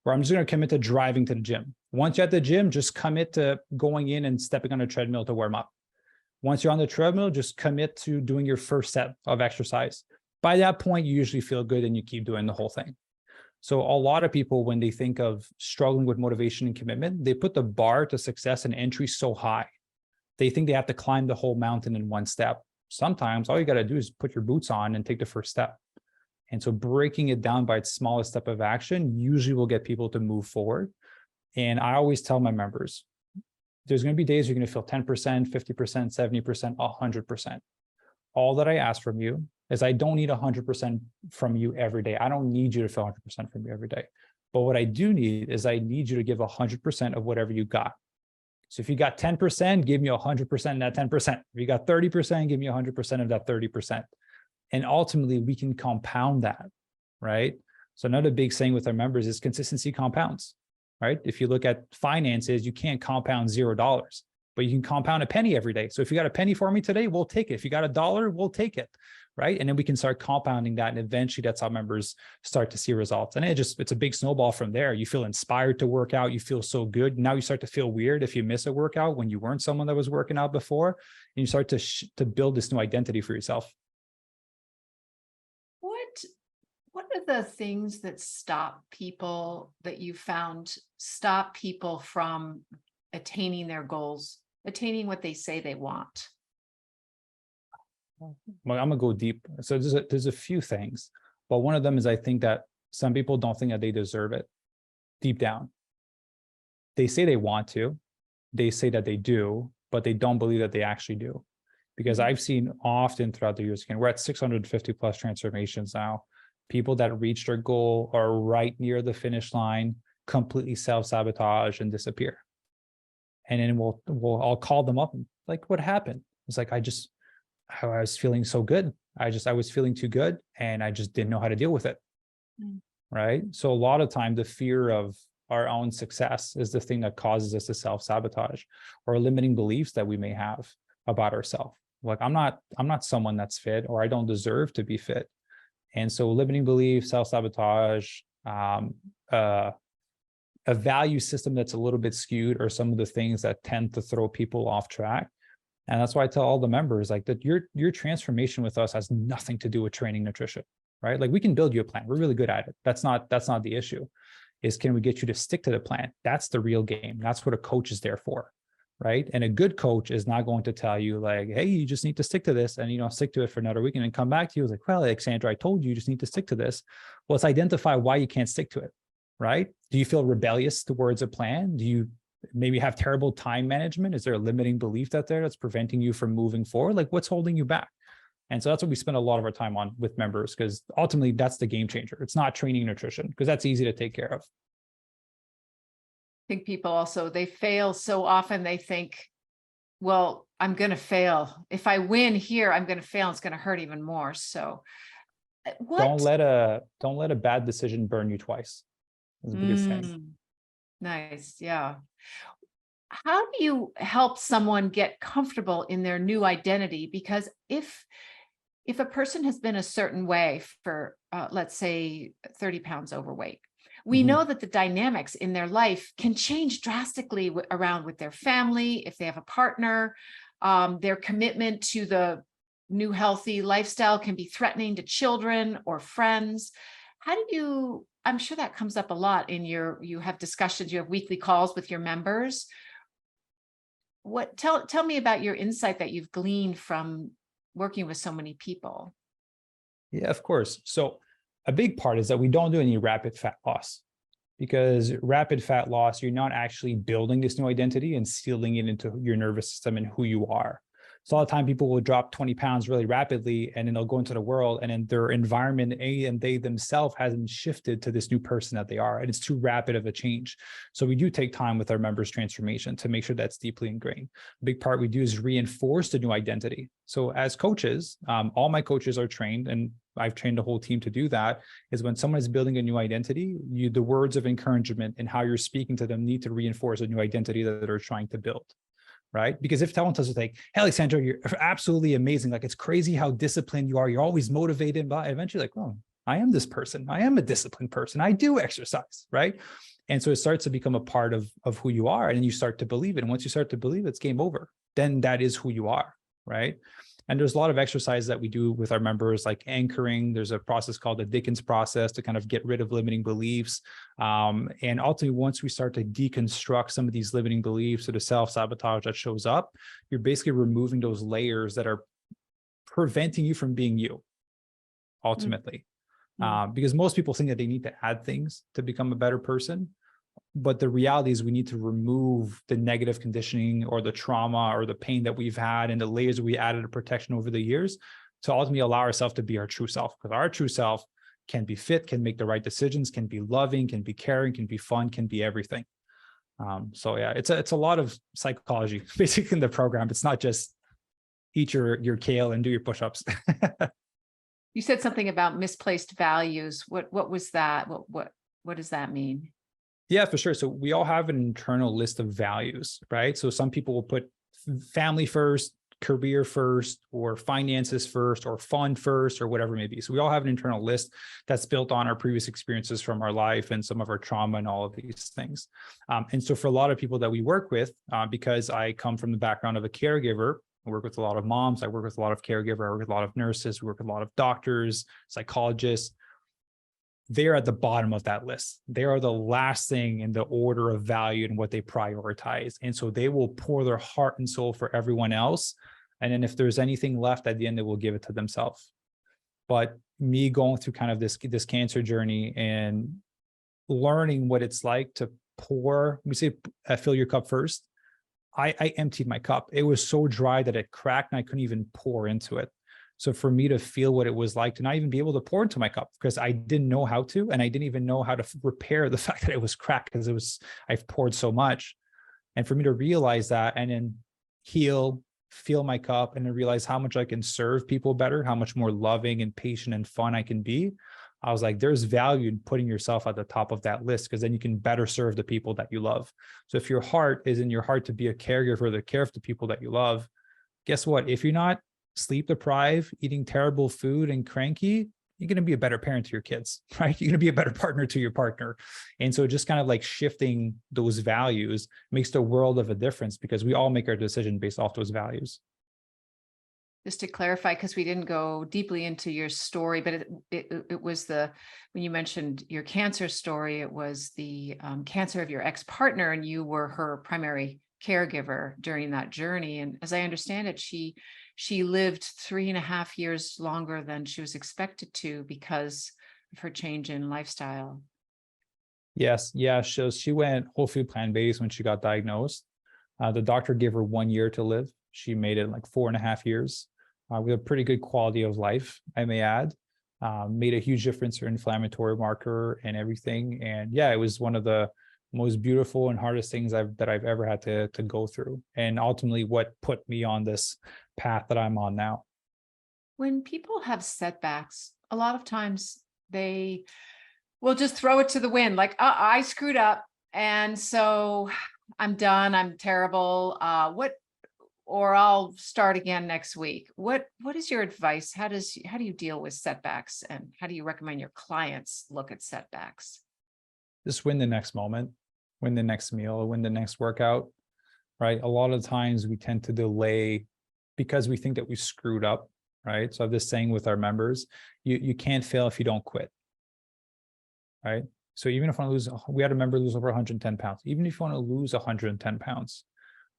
or I'm just going to commit to driving to the gym. Once you're at the gym, just commit to going in and stepping on a treadmill to warm up. Once you're on the treadmill, just commit to doing your first set of exercise. By that point, you usually feel good and you keep doing the whole thing. So a lot of people, when they think of struggling with motivation and commitment, they put the bar to success and entry so high. They think they have to climb the whole mountain in one step. Sometimes all you got to do is put your boots on and take the first step. And so breaking it down by its smallest step of action usually will get people to move forward. And I always tell my members, there's going to be days you're going to feel 10%, 50%, 70%, 100%. All that I ask from you is I don't need 100% from you every day. I don't need you to feel 100% from me every day. But what I do need is I need you to give 100% of whatever you got. So if you got 10%, give me 100% of that 10%. If you got 30%, give me 100% of that 30%. And ultimately, we can compound that, right? So another big saying with our members is consistency compounds, right? If you look at finances, you can't compound $0, but you can compound a penny every day. So if you got a penny for me today, we'll take it. If you got $1, we'll take it, right? And then we can start compounding that. And eventually that's how members start to see results. And it's a big snowball from there. You feel inspired to work out. You feel so good. Now you start to feel weird if you miss a workout when you weren't someone that was working out before, and you start to build this new identity for yourself. What are the things that you found stop people from attaining their goals, attaining what they say they want? Well, I'm gonna go deep. So there's a few things, but one of them is I think that some people don't think that they deserve it deep down. They say they want to, they say that they do, but they don't believe that they actually do. Because I've seen often throughout the years, again, we're at 650 plus transformations now. People that reach their goal are right near the finish line, completely self-sabotage and disappear. And then I'll call them up and like, what happened? It's like, I was feeling so good. I was feeling too good and I just didn't know how to deal with it. Right? So a lot of time, the fear of our own success is the thing that causes us to self-sabotage, or limiting beliefs that we may have about ourselves. Like, I'm not someone that's fit, or I don't deserve to be fit. And so limiting belief, self-sabotage, a value system that's a little bit skewed, or some of the things that tend to throw people off track. And that's why I tell all the members, like, that your transformation with us has nothing to do with training nutrition, right? Like, we can build you a plan. We're really good at it. That's not the issue. Is can we get you to stick to the plan? That's the real game. That's what a coach is there for, right? And a good coach is not going to tell you like, hey, you just need to stick to this, and stick to it for another week and then come back to you like, well, Alexandra, I told you, you just need to stick to this. Well, let's identify why you can't stick to it, right? Do you feel rebellious towards a plan? Do you maybe have terrible time management? Is there a limiting belief that's preventing you from moving forward? Like, what's holding you back? And so that's what we spend a lot of our time on with members, because ultimately that's the game changer. It's not training nutrition, because that's easy to take care of. I think people also, they fail so often. They think, well, I'm going to fail. If I win here, I'm going to fail. It's going to hurt even more. So Don't let a bad decision burn you twice. Is the biggest thing. Nice. Yeah. How do you help someone get comfortable in their new identity? Because if a person has been a certain way for, let's say 30 pounds overweight, we know that the dynamics in their life can change drastically around with their family, if they have a partner, their commitment to the new healthy lifestyle can be threatening to children or friends. How do you, I'm sure that comes up a lot in you have discussions, you have weekly calls with your members. Tell me about your insight that you've gleaned from working with so many people. Yeah, of course. So a big part is that we don't do any rapid fat loss, because rapid fat loss, you're not actually building this new identity and sealing it into your nervous system and who you are. So a lot of time people will drop 20 pounds really rapidly, and then they'll go into the world, and then their environment and they themselves hasn't shifted to this new person that they are. And it's too rapid of a change. So we do take time with our members' transformation to make sure that's deeply ingrained. A big part we do is reinforce the new identity. So as coaches, all my coaches are trained, and I've trained the whole team to do that, is when someone is building a new identity, the words of encouragement and how you're speaking to them need to reinforce a new identity that they're trying to build. Right? Because if someone tells us like, hey, Alexandra, you're absolutely amazing. Like, it's crazy how disciplined you are. You're always motivated. But eventually like, oh, I am this person. I am a disciplined person. I do exercise. Right. And so it starts to become a part of who you are. And then you start to believe it. And once you start to believe it, it's game over. Then that is who you are. Right. And there's a lot of exercises that we do with our members, like anchoring. There's a process called the Dickens process to kind of get rid of limiting beliefs. And ultimately, once we start to deconstruct some of these limiting beliefs or the self-sabotage that shows up, you're basically removing those layers that are preventing you from being you, ultimately. Because most people think that they need to add things to become a better person. But the reality is we need to remove the negative conditioning or the trauma or the pain that we've had and the layers we added of protection over the years to ultimately allow ourselves to be our true self. Because our true self can be fit, can make the right decisions, can be loving, can be caring, can be fun, can be everything. So yeah, it's a lot of psychology basically in the program. It's not just eat your kale and do your push-ups. You said something about misplaced values. What was that? What does that mean? Yeah, for sure. So we all have an internal list of values, right? So some people will put family first, career first, or finances first, or fun first, or whatever it may be. So we all have an internal list that's built on our previous experiences from our life and some of our trauma and all of these things. And so for a lot of people that we work with, because I come from the background of a caregiver, I work with a lot of moms, I work with a lot of caregivers, I work with a lot of nurses, we work with a lot of doctors, psychologists. They're at the bottom of that list. They are the last thing in the order of value and what they prioritize. And so they will pour their heart and soul for everyone else. And then if there's anything left at the end, they will give it to themselves. But me going through kind of this cancer journey and learning what it's like to pour, we say fill your cup first. I emptied my cup. It was so dry that it cracked and I couldn't even pour into it. So for me to feel what it was like to not even be able to pour into my cup because I didn't know how to, and I didn't even know how to repair the fact that it was cracked because I've poured so much. And for me to realize that and then heal, feel my cup, and then realize how much I can serve people better, how much more loving and patient and fun I can be. I was like, there's value in putting yourself at the top of that list because then you can better serve the people that you love. So if your heart is in your heart to be a caregiver, to care for the people that you love, guess what? If you're not sleep deprived, eating terrible food and cranky, you're going to be a better parent to your kids, right? You're going to be a better partner to your partner. And so just kind of like shifting those values makes the world of a difference because we all make our decision based off those values. Just to clarify, because we didn't go deeply into your story, but it was when you mentioned your cancer story, it was the cancer of your ex-partner and you were her primary caregiver during that journey. And as I understand it, she lived 3.5 years longer than she was expected to because of her change in lifestyle. Yes. Yeah. So she went whole food plant-based when she got diagnosed. The doctor gave her 1 year to live. She made it like 4.5 years with a pretty good quality of life, I may add. Made a huge difference in her inflammatory marker and everything. And yeah, it was one of the most beautiful and hardest things that I've ever had to go through. And ultimately what put me on this path that I'm on now. When people have setbacks, a lot of times they will just throw it to the wind, like, I screwed up, and so I'm done, I'm terrible, or I'll start again next week. What is your advice? How do you deal with setbacks, and how do you recommend your clients look at setbacks? Just win the next moment, win the next meal, win the next workout, right? A lot of times we tend to delay because we think that we screwed up, right? So I have this saying with our members, you can't fail if you don't quit, right? So even if I lose, we had a member lose over 110 pounds. Even if you want to lose 110 pounds,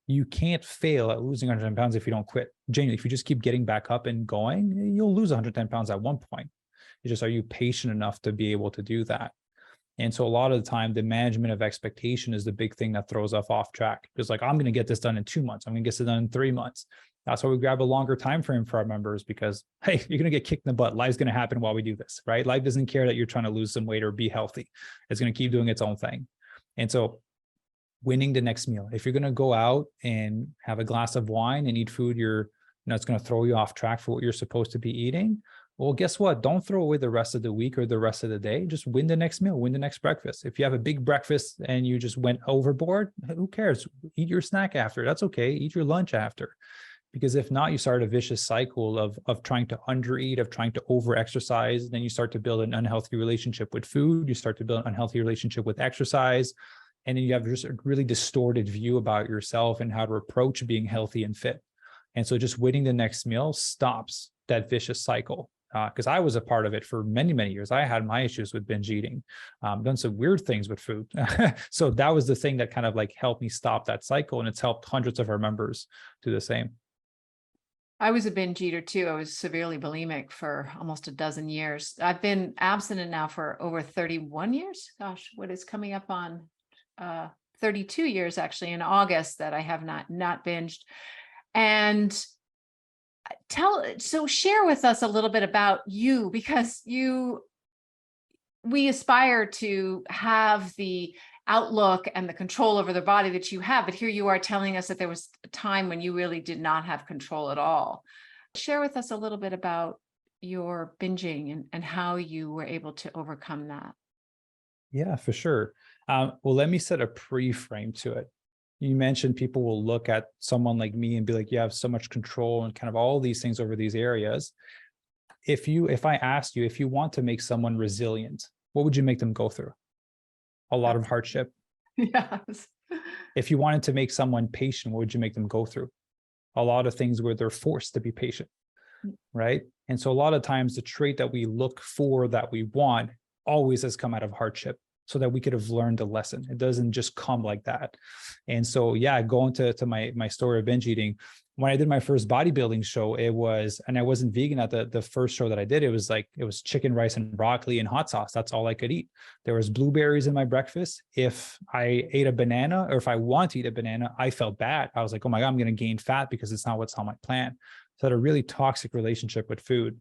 you can't fail at losing 110 pounds if you don't quit. Genuinely, if you just keep getting back up and going, you'll lose 110 pounds at one point. It's just, are you patient enough to be able to do that? And so a lot of the time, the management of expectation is the big thing that throws us off track. It's like, I'm going to get this done in 2 months. I'm going to get this done in 3 months. That's why we grab a longer time frame for our members, because, hey, you're going to get kicked in the butt. Life's going to happen while we do this, right? Life doesn't care that you're trying to lose some weight or be healthy. It's going to keep doing its own thing. And so winning the next meal, if you're going to go out and have a glass of wine and eat food, it's going to throw you off track for what you're supposed to be eating. Well, guess what? Don't throw away the rest of the week or the rest of the day. Just win the next meal, win the next breakfast. If you have a big breakfast and you just went overboard, who cares? Eat your snack after. That's okay. Eat your lunch after. Because if not, you start a vicious cycle of trying to undereat, of trying to over-exercise. Then you start to build an unhealthy relationship with food. You start to build an unhealthy relationship with exercise. And then you have just a really distorted view about yourself and how to approach being healthy and fit. And so just winning the next meal stops that vicious cycle. Because I was a part of it for many, many years. I had my issues with binge eating, done some weird things with food. So that was the thing that kind of like helped me stop that cycle. And it's helped hundreds of our members do the same. I was a binge eater too. I was severely bulimic for almost a dozen years. I've been abstinent now for over 31 years. Gosh, what is coming up on 32 years actually in August that I have not binged. And share with us a little bit about you, because we aspire to have the outlook and the control over the body that you have, but here you are telling us that there was a time when you really did not have control at all. Share with us a little bit about your binging and how you were able to overcome that. Yeah, for sure. Well, let me set a pre-frame to it. You mentioned people will look at someone like me and be like, you have so much control and kind of all these things over these areas. If I asked you, if you want to make someone resilient, what would you make them go through? A lot of hardship. Yes. If you wanted to make someone patient, what would you make them go through? A lot of things where they're forced to be patient, right? And so a lot of times the trait that we look for, that we want, always has come out of hardship, so that we could have learned a lesson. It doesn't just come like that. And so, yeah, going to my story of binge eating, when I did my first bodybuilding show, and I wasn't vegan at the first show that I did. It was chicken, rice, and broccoli and hot sauce. That's all I could eat. There was blueberries in my breakfast. If I ate a banana, or if I want to eat a banana, I felt bad. I was like, oh my God, I'm going to gain fat because it's not what's on my plan. So I had a really toxic relationship with food.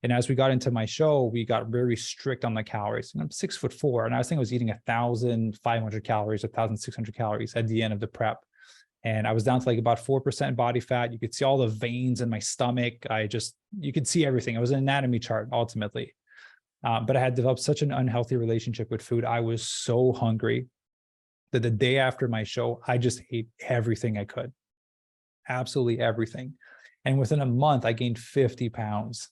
And as we got into my show, we got very strict on the calories. And I'm 6'4", and I was thinking I was eating 1,500 calories, 1,600 calories at the end of the prep. And I was down to like about 4% body fat. You could see all the veins in my stomach. You could see everything. I was an anatomy chart ultimately. But I had developed such an unhealthy relationship with food. I was so hungry that the day after my show, I just ate everything I could. Absolutely everything. And within a month, I gained 50 pounds.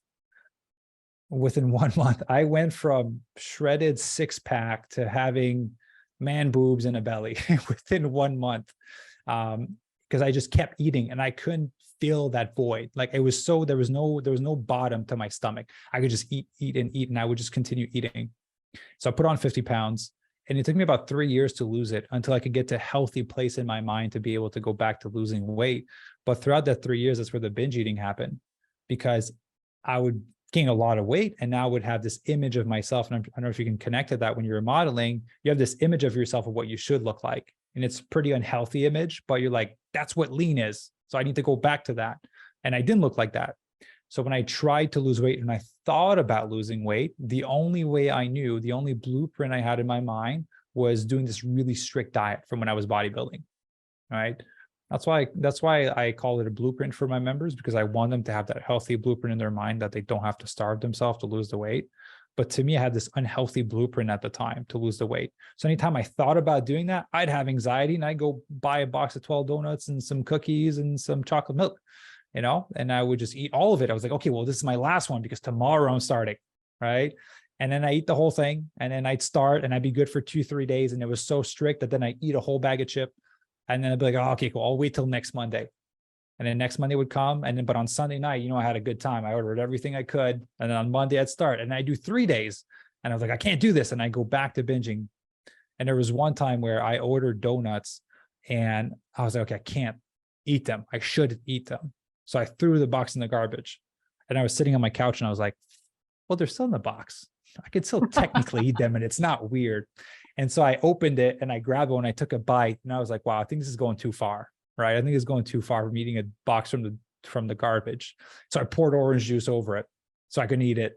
Within 1 month, I went from shredded 6-pack to having man boobs and a belly within 1 month. Because I just kept eating and I couldn't fill that void. Like there was no bottom to my stomach. I could just eat and I would just continue eating. So I put on 50 pounds. And it took me about 3 years to lose it until I could get to a healthy place in my mind to be able to go back to losing weight. But throughout that 3 years, that's where the binge eating happened, because I would gain a lot of weight and now would have this image of myself. And I don't know if you can connect to that when you're modeling, you have this image of yourself of what you should look like. And it's a pretty unhealthy image, but you're like, that's what lean is. So I need to go back to that. And I didn't look like that. So when I tried to lose weight and I thought about losing weight, the only way I knew, the only blueprint I had in my mind was doing this really strict diet from when I was bodybuilding, right? That's why I call it a blueprint for my members, because I want them to have that healthy blueprint in their mind that they don't have to starve themselves to lose the weight. But to me, I had this unhealthy blueprint at the time to lose the weight. So anytime I thought about doing that, I'd have anxiety and I'd go buy a box of 12 donuts and some cookies and some chocolate milk, and I would just eat all of it. I was like, okay, well, this is my last one because tomorrow I'm starting, right? And then I eat the whole thing, and then I'd start and I'd be good for 2-3 days. And it was so strict that then I eat a whole bag of chip. And then I'd be like, oh, okay, cool. I'll wait till next Monday. And then next Monday would come. And then, but on Sunday night, I had a good time. I ordered everything I could. And then on Monday I'd start, and I do 3 days. And I was like, I can't do this. And I go back to binging. And there was one time where I ordered donuts and I was like, okay, I can't eat them. I should eat them. So I threw the box in the garbage, and I was sitting on my couch and I was like, well, they're still in the box. I could still technically eat them and it's not weird. And so I opened it and I grabbed one, I took a bite, and I was like, wow, I think this is going too far, right? I think it's going too far from eating a box from the garbage. So I poured orange juice over it so I could eat it.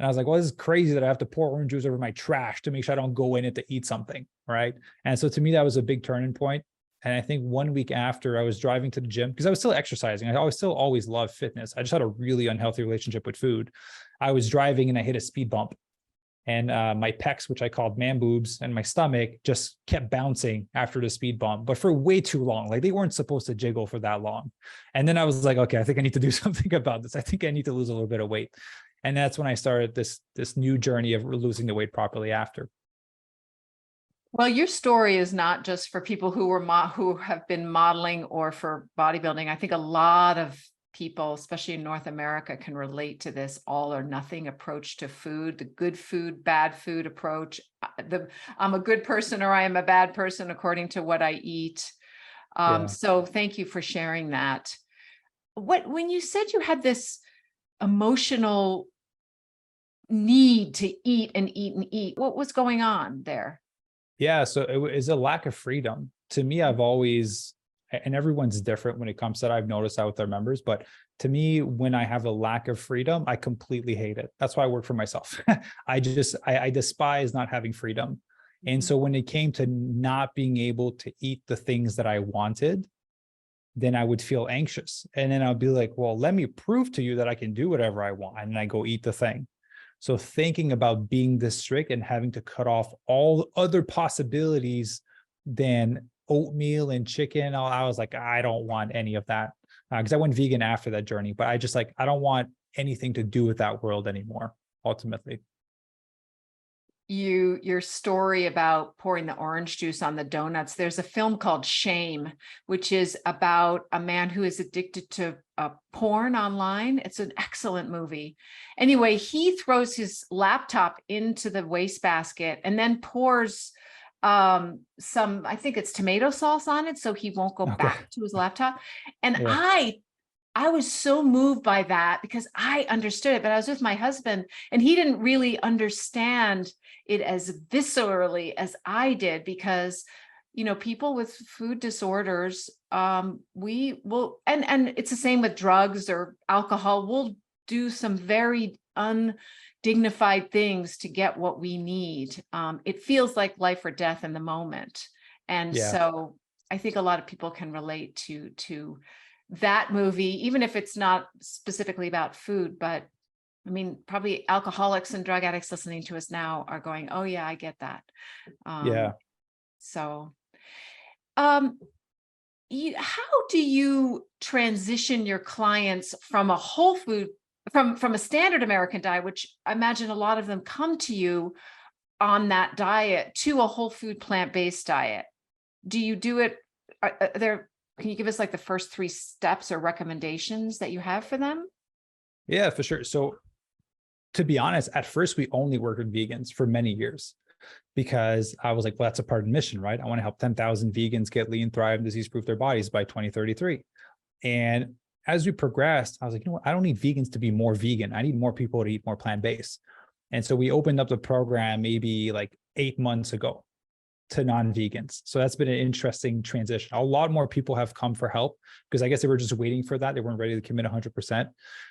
And I was like, well, this is crazy that I have to pour orange juice over my trash to make sure I don't go in it to eat something, right? And so to me, that was a big turning point. And I think 1 week after, I was driving to the gym because I was still exercising. I always loved fitness. I just had a really unhealthy relationship with food. I was driving and I hit a speed bump. And my pecs, which I called man boobs, and my stomach just kept bouncing after the speed bump, but for way too long. Like they weren't supposed to jiggle for that long. And then I was like, okay, I think I need to do something about this. I think I need to lose a little bit of weight. And that's when I started this new journey of losing the weight properly after. Well, your story is not just for people who have been modeling or for bodybuilding. I think a lot of people, especially in North America, can relate to this all or nothing approach to food, the good food, bad food approach. I'm a good person or I am a bad person according to what I eat. So thank you for sharing that. When you said you had this emotional need to eat and eat and eat, what was going on there? Yeah, so it is a lack of freedom. To me, I've always, and everyone's different when it comes to that. I've noticed that with their members, but to me, when I have a lack of freedom, I completely hate it. That's why I work for myself. I despise not having freedom. And so when it came to not being able to eat the things that I wanted, then I would feel anxious. And then I'll be like, well, let me prove to you that I can do whatever I want. And I go eat the thing. So thinking about being this strict and having to cut off all other possibilities than oatmeal and chicken, I was like, I don't want any of that, because I went vegan after that journey. But I just I don't want anything to do with that world anymore, ultimately. Your story about pouring the orange juice on the donuts, there's a film called Shame, which is about a man who is addicted to porn online. It's an excellent movie. Anyway, he throws his laptop into the wastebasket and then pours some, I think it's tomato sauce on it so he won't go back to his laptop. And I was so moved by that because I understood it, but I was with my husband and he didn't really understand it as viscerally as I did, because, people with food disorders, we will, and it's the same with drugs or alcohol. We'll do some very undignified things to get what we need. It feels like life or death in the moment. And so I think a lot of people can relate to that movie, even if it's not specifically about food. But I mean, probably alcoholics and drug addicts listening to us now are going, oh yeah, I get that. So how do you transition your clients from a whole food, from a standard American diet, which I imagine a lot of them come to you on that diet, to a whole food plant-based diet? Do you do it? Can you give us the first 3 steps or recommendations that you have for them? Yeah, for sure. So to be honest, at first we only worked with vegans for many years. because I was like, well, that's a part of the mission, right? I want to help 10,000 vegans get lean, thrive, and disease-proof their bodies by 2033. And as we progressed, I was like, you know what? I don't need vegans to be more vegan. I need more people to eat more plant-based. And so we opened up the program maybe like 8 months ago to non-vegans. So that's been an interesting transition. A lot more people have come for help because I guess they were just waiting for that. They weren't ready to commit 100%.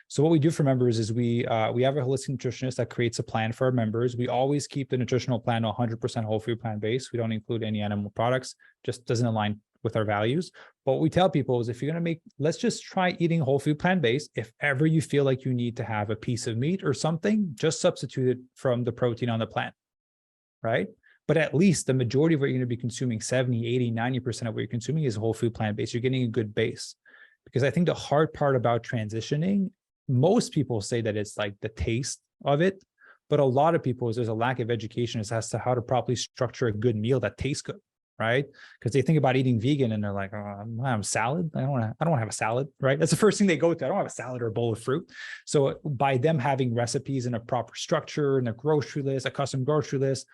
So what we do for members is we have a holistic nutritionist that creates a plan for our members. We always keep the nutritional plan 100% whole food plant-based. We don't include any animal products, just doesn't align with our values. But what we tell people is if you're going to let's just try eating whole food plant-based. If ever you feel like you need to have a piece of meat or something, just substitute it from the protein on the plant, right? But at least the majority of what you're going to be consuming, 70, 80, 90% of what you're consuming is whole food plant-based. You're getting a good base. Because I think the hard part about transitioning, most people say that it's like the taste of it, but a lot of people, there's a lack of education as to how to properly structure a good meal that tastes good, right? Because they think about eating vegan and they're like, oh, I have a salad. I don't want to have a salad, right? That's the first thing they go to. I don't have a salad or a bowl of fruit. So by them having recipes in a proper structure and a grocery list, a custom grocery list,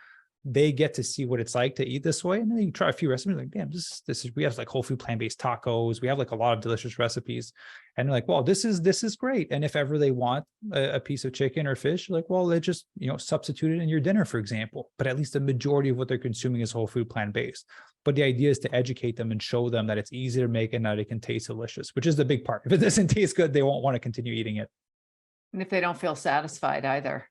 they get to see what it's like to eat this way. And then you try a few recipes like, damn, this is, we have like whole food plant-based tacos. We have like a lot of delicious recipes. And they're like, well, this is great. And if ever they want a piece of chicken or fish, like, well, they just, substitute it in your dinner, for example. But at least the majority of what they're consuming is whole food plant-based. But the idea is to educate them and show them that it's easy to make and that it can taste delicious, which is the big part. If it doesn't taste good, they won't want to continue eating it. And if they don't feel satisfied either.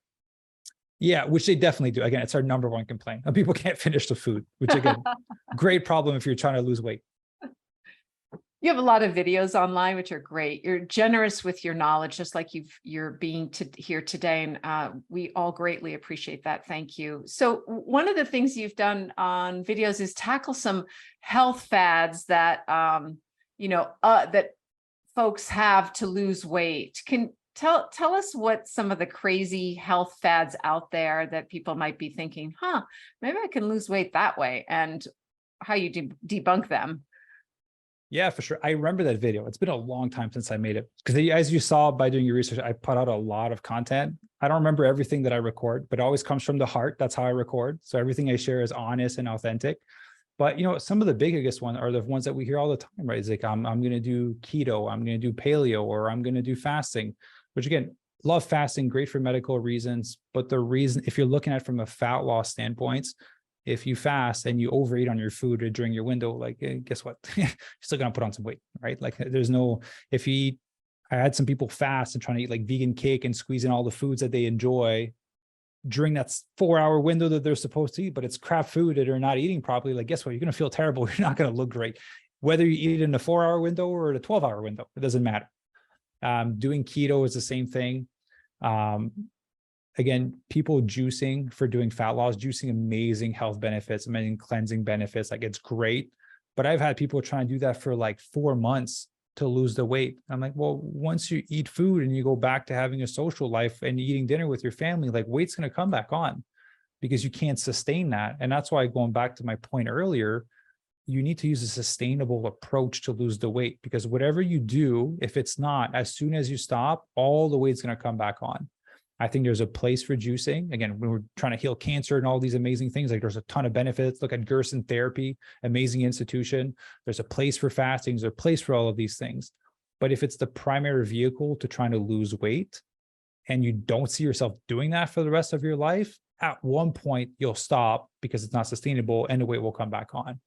Yeah, which they definitely do. Again, it's our number one complaint. People can't finish the food, which again, great problem if you're trying to lose weight. You have a lot of videos online, which are great. You're generous with your knowledge, just like you're being here today. And we all greatly appreciate that. Thank you. So one of the things you've done on videos is tackle some health fads that, that folks have to lose weight. Tell us what some of the crazy health fads out there that people might be thinking, maybe I can lose weight that way, and how you debunk them. Yeah, for sure. I remember that video. It's been a long time since I made it because as you saw by doing your research, I put out a lot of content. I don't remember everything that I record, but it always comes from the heart. That's how I record. So everything I share is honest and authentic. But, some of the biggest ones are the ones that we hear all the time, right? It's like, I'm going to do keto, I'm going to do paleo, or I'm going to do fasting. Which again, love fasting, great for medical reasons. But the reason, if you're looking at it from a fat loss standpoint, if you fast and you overeat on your food or during your window, like, guess what? You're still going to put on some weight, right? Like I had some people fast and trying to eat like vegan cake and squeeze in all the foods that they enjoy during that 4-hour window that they're supposed to eat, but it's crap food that they're not eating properly. Like, guess what? You're going to feel terrible. You're not going to look great. Whether you eat it in the 4-hour window or the 12-hour window, it doesn't matter. Doing keto is the same thing. Again, people juicing for doing fat loss, juicing, amazing health benefits, amazing cleansing benefits. Like, it's great. But I've had people trying to do that for like 4 months to lose the weight. I'm like, well, once you eat food and you go back to having a social life and eating dinner with your family, like, weight's going to come back on because you can't sustain that. And that's why, going back to my point earlier, you need to use a sustainable approach to lose the weight, because whatever you do, if it's not, as soon as you stop, all the weight's going to come back on. I think there's a place for juicing. Again, when we're trying to heal cancer and all these amazing things, like, there's a ton of benefits. Look at Gerson Therapy, amazing institution. There's a place for fasting. There's a place for all of these things. But if it's the primary vehicle to trying to lose weight and you don't see yourself doing that for the rest of your life, at one point you'll stop because it's not sustainable and the weight will come back on.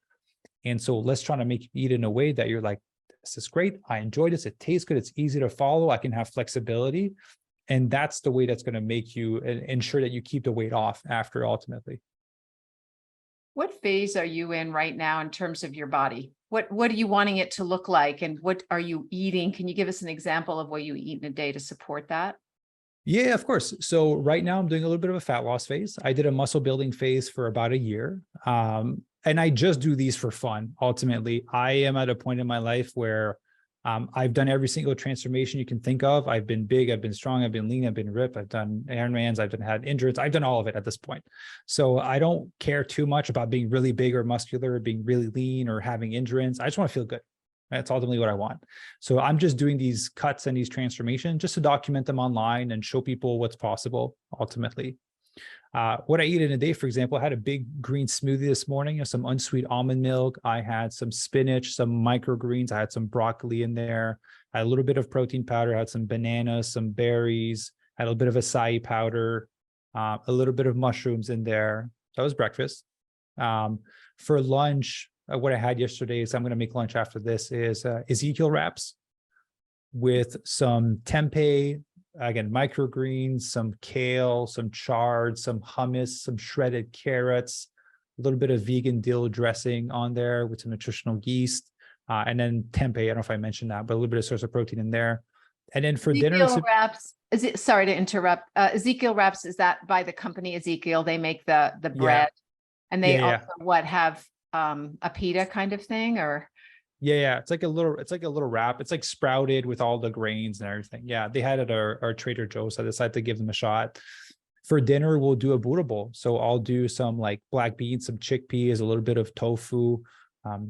And so let's try to make you eat in a way that you're like, this is great. I enjoy this. It tastes good. It's easy to follow. I can have flexibility. And that's the way that's going to make you ensure that you keep the weight off after, ultimately. What phase are you in right now in terms of your body? What are you wanting it to look like? And what are you eating? Can you give us an example of what you eat in a day to support that? Yeah, of course. So right now I'm doing a little bit of a fat loss phase. I did a muscle building phase for about a year. And I just do these for fun. Ultimately, I am at a point in my life where I've done every single transformation you can think of. I've been big, I've been strong, I've been lean, I've been ripped, I've done Ironmans, had endurance, I've done all of it at this point. So I don't care too much about being really big or muscular or being really lean or having endurance. I just want to feel good. That's ultimately what I want. So I'm just doing these cuts and these transformations just to document them online and show people what's possible ultimately. What I eat in a day, for example, I had a big green smoothie this morning, some unsweet almond milk. I had some spinach, some microgreens. I had some broccoli in there. I had a little bit of protein powder. I had some bananas, some berries. I had a little bit of acai powder, a little bit of mushrooms in there. That was breakfast. For lunch, what I had yesterday is I'm going to make lunch after this is Ezekiel wraps with some tempeh, again, microgreens, some kale, some chard, some hummus, some shredded carrots, a little bit of vegan dill dressing on there with some nutritional yeast, and then tempeh. I don't know if I mentioned that, but a little bit of source of protein in there. And then for dinner, Ezekiel wraps. Sorry to interrupt. Ezekiel wraps, is that by the company Ezekiel? They make the bread, and they also have a pita kind of thing, or it's like a little wrap. It's like sprouted with all the grains and everything. Yeah, they had it at our Trader Joe's, so I decided to give them a shot. For dinner, we'll do a burrito bowl. So I'll do some like black beans, some chickpeas, a little bit of tofu,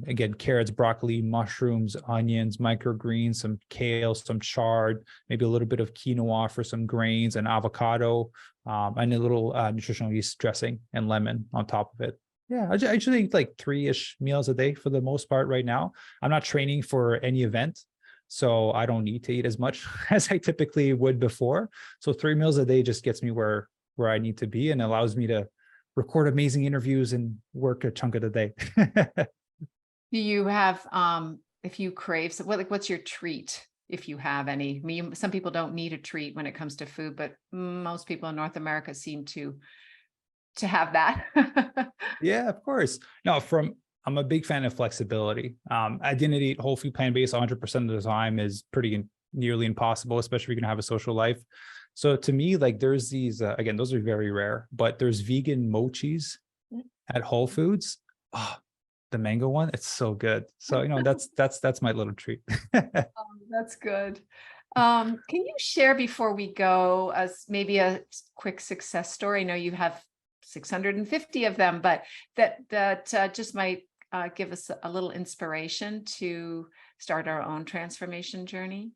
again, carrots, broccoli, mushrooms, onions, microgreens, some kale, some chard, maybe a little bit of quinoa for some grains, and avocado, and a little nutritional yeast dressing and lemon on top of it. Yeah, I usually eat like 3-ish meals a day for the most part right now. I'm not training for any event, so I don't need to eat as much as I typically would before. So 3 meals a day just gets me where I need to be and allows me to record amazing interviews and work a chunk of the day. do you have, if you crave, so what's your treat? If you have any? I mean, some people don't need a treat when it comes to food, but most people in North America seem to have that. Yeah, of course. No, I'm a big fan of flexibility. I didn't eat whole food plant-based 100% of the time is pretty nearly impossible, especially if you're gonna have a social life. So to me, like there's these, again, those are very rare, but there's vegan mochis at Whole Foods. Oh, the mango one, it's so good. So, that's my little treat. That's good. Can you share before we go as maybe a quick success story? I know you have 650 of them, but that just might give us a little inspiration to start our own transformation journey.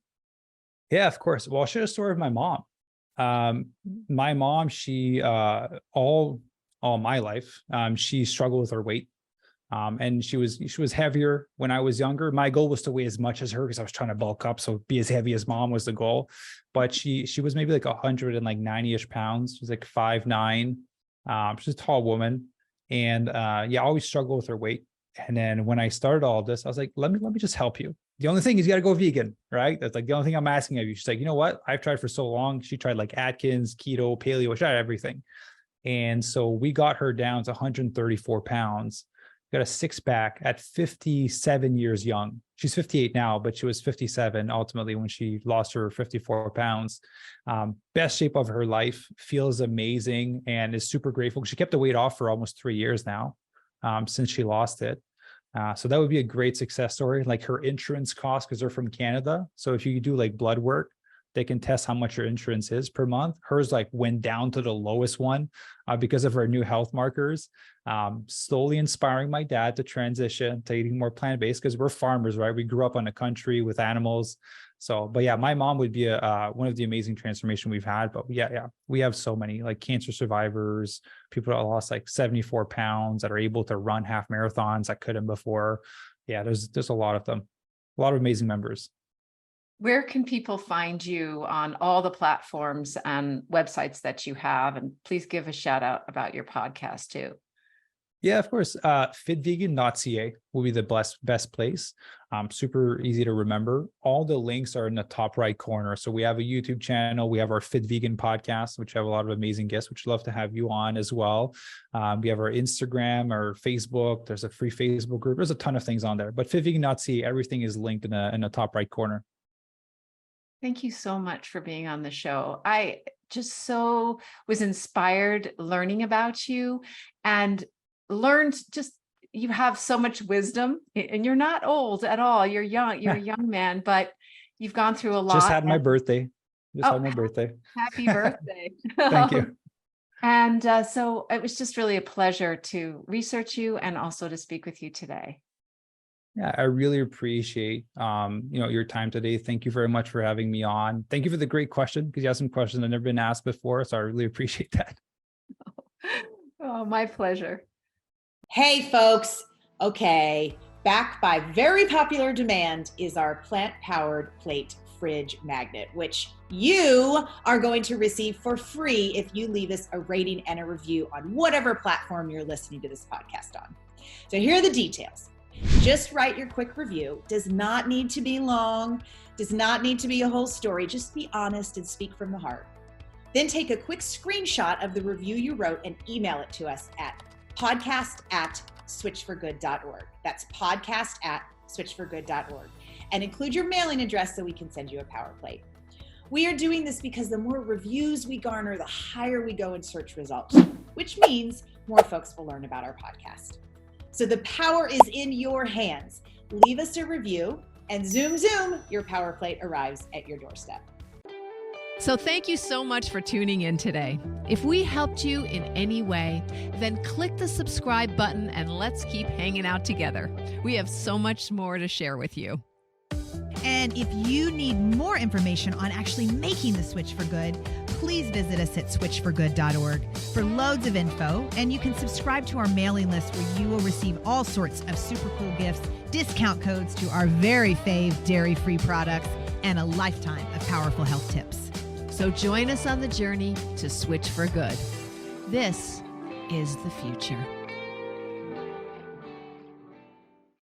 Yeah, of course. Well, I'll share a story of my mom. My mom, she all my life, she struggled with her weight. And she was heavier when I was younger. My goal was to weigh as much as her because I was trying to bulk up. So be as heavy as mom was the goal. But she was maybe like 190-ish pounds. She was like 5'9". She's a tall woman. And I always struggled with her weight. And then when I started all of this, I was like, let me just help you. The only thing is you got to go vegan, right? That's like the only thing I'm asking of you. She's like, you know what? I've tried for so long. She tried like Atkins, keto, paleo, she tried everything. And so we got her down to 134 pounds. Got a 6-pack at 57 years young. She's 58 now, but she was 57 ultimately when she lost her 54 pounds. Best shape of her life, feels amazing, and is super grateful. She kept the weight off for almost 3 years now, since she lost it. So that would be a great success story. Like her insurance costs, because they're from Canada. So if you do like blood work, they can test how much your insurance is per month. Hers like went down to the lowest one because of her new health markers. Slowly inspiring my dad to transition to eating more plant-based because we're farmers, right? We grew up on the country with animals. So, but yeah, my mom would be one of the amazing transformation we've had. But yeah, we have so many like cancer survivors, people that lost like 74 pounds that are able to run half marathons that couldn't before. Yeah, there's a lot of them, a lot of amazing members. Where can people find you on all the platforms and websites that you have? And please give a shout out about your podcast too. Yeah, of course. Fitvegan.ca will be the best place. Super easy to remember. All the links are in the top right corner. So we have a YouTube channel. We have our Fit Vegan podcast, which have a lot of amazing guests, which I'd love to have you on as well. We have our Instagram, our Facebook. There's a free Facebook group. There's a ton of things on there. But fitvegan.ca, everything is linked in the top right corner. Thank you so much for being on the show. I just so was inspired learning about you and learned just you have so much wisdom and you're not old at all. You're young. You're a young man, but you've gone through a lot. Just had my birthday. Had my birthday. Happy birthday. Thank you. And so it was just really a pleasure to research you and also to speak with you today. Yeah, I really appreciate your time today. Thank you very much for having me on. Thank you for the great question because you have some questions that have never been asked before. So I really appreciate that. Oh, my pleasure. Hey, folks. Okay, back by very popular demand is our plant-powered plate fridge magnet, which you are going to receive for free if you leave us a rating and a review on whatever platform you're listening to this podcast on. So here are the details. Just write your quick review. Does not need to be long, does not need to be a whole story. Just be honest and speak from the heart. Then take a quick screenshot of the review you wrote and email it to us at podcast@switch4good.org. That's podcast@switch4good.org. And include your mailing address so we can send you a power plate. We are doing this because the more reviews we garner, the higher we go in search results, which means more folks will learn about our podcast. So the power is in your hands. Leave us a review and zoom, zoom, your power plate arrives at your doorstep. So thank you so much for tuning in today. If we helped you in any way, then click the subscribe button and let's keep hanging out together. We have so much more to share with you. And if you need more information on actually making the switch for good, please visit us at switch4good.org for loads of info. And you can subscribe to our mailing list where you will receive all sorts of super cool gifts, discount codes to our very fave dairy-free products, and a lifetime of powerful health tips. So join us on the journey to switch for good. This is the future.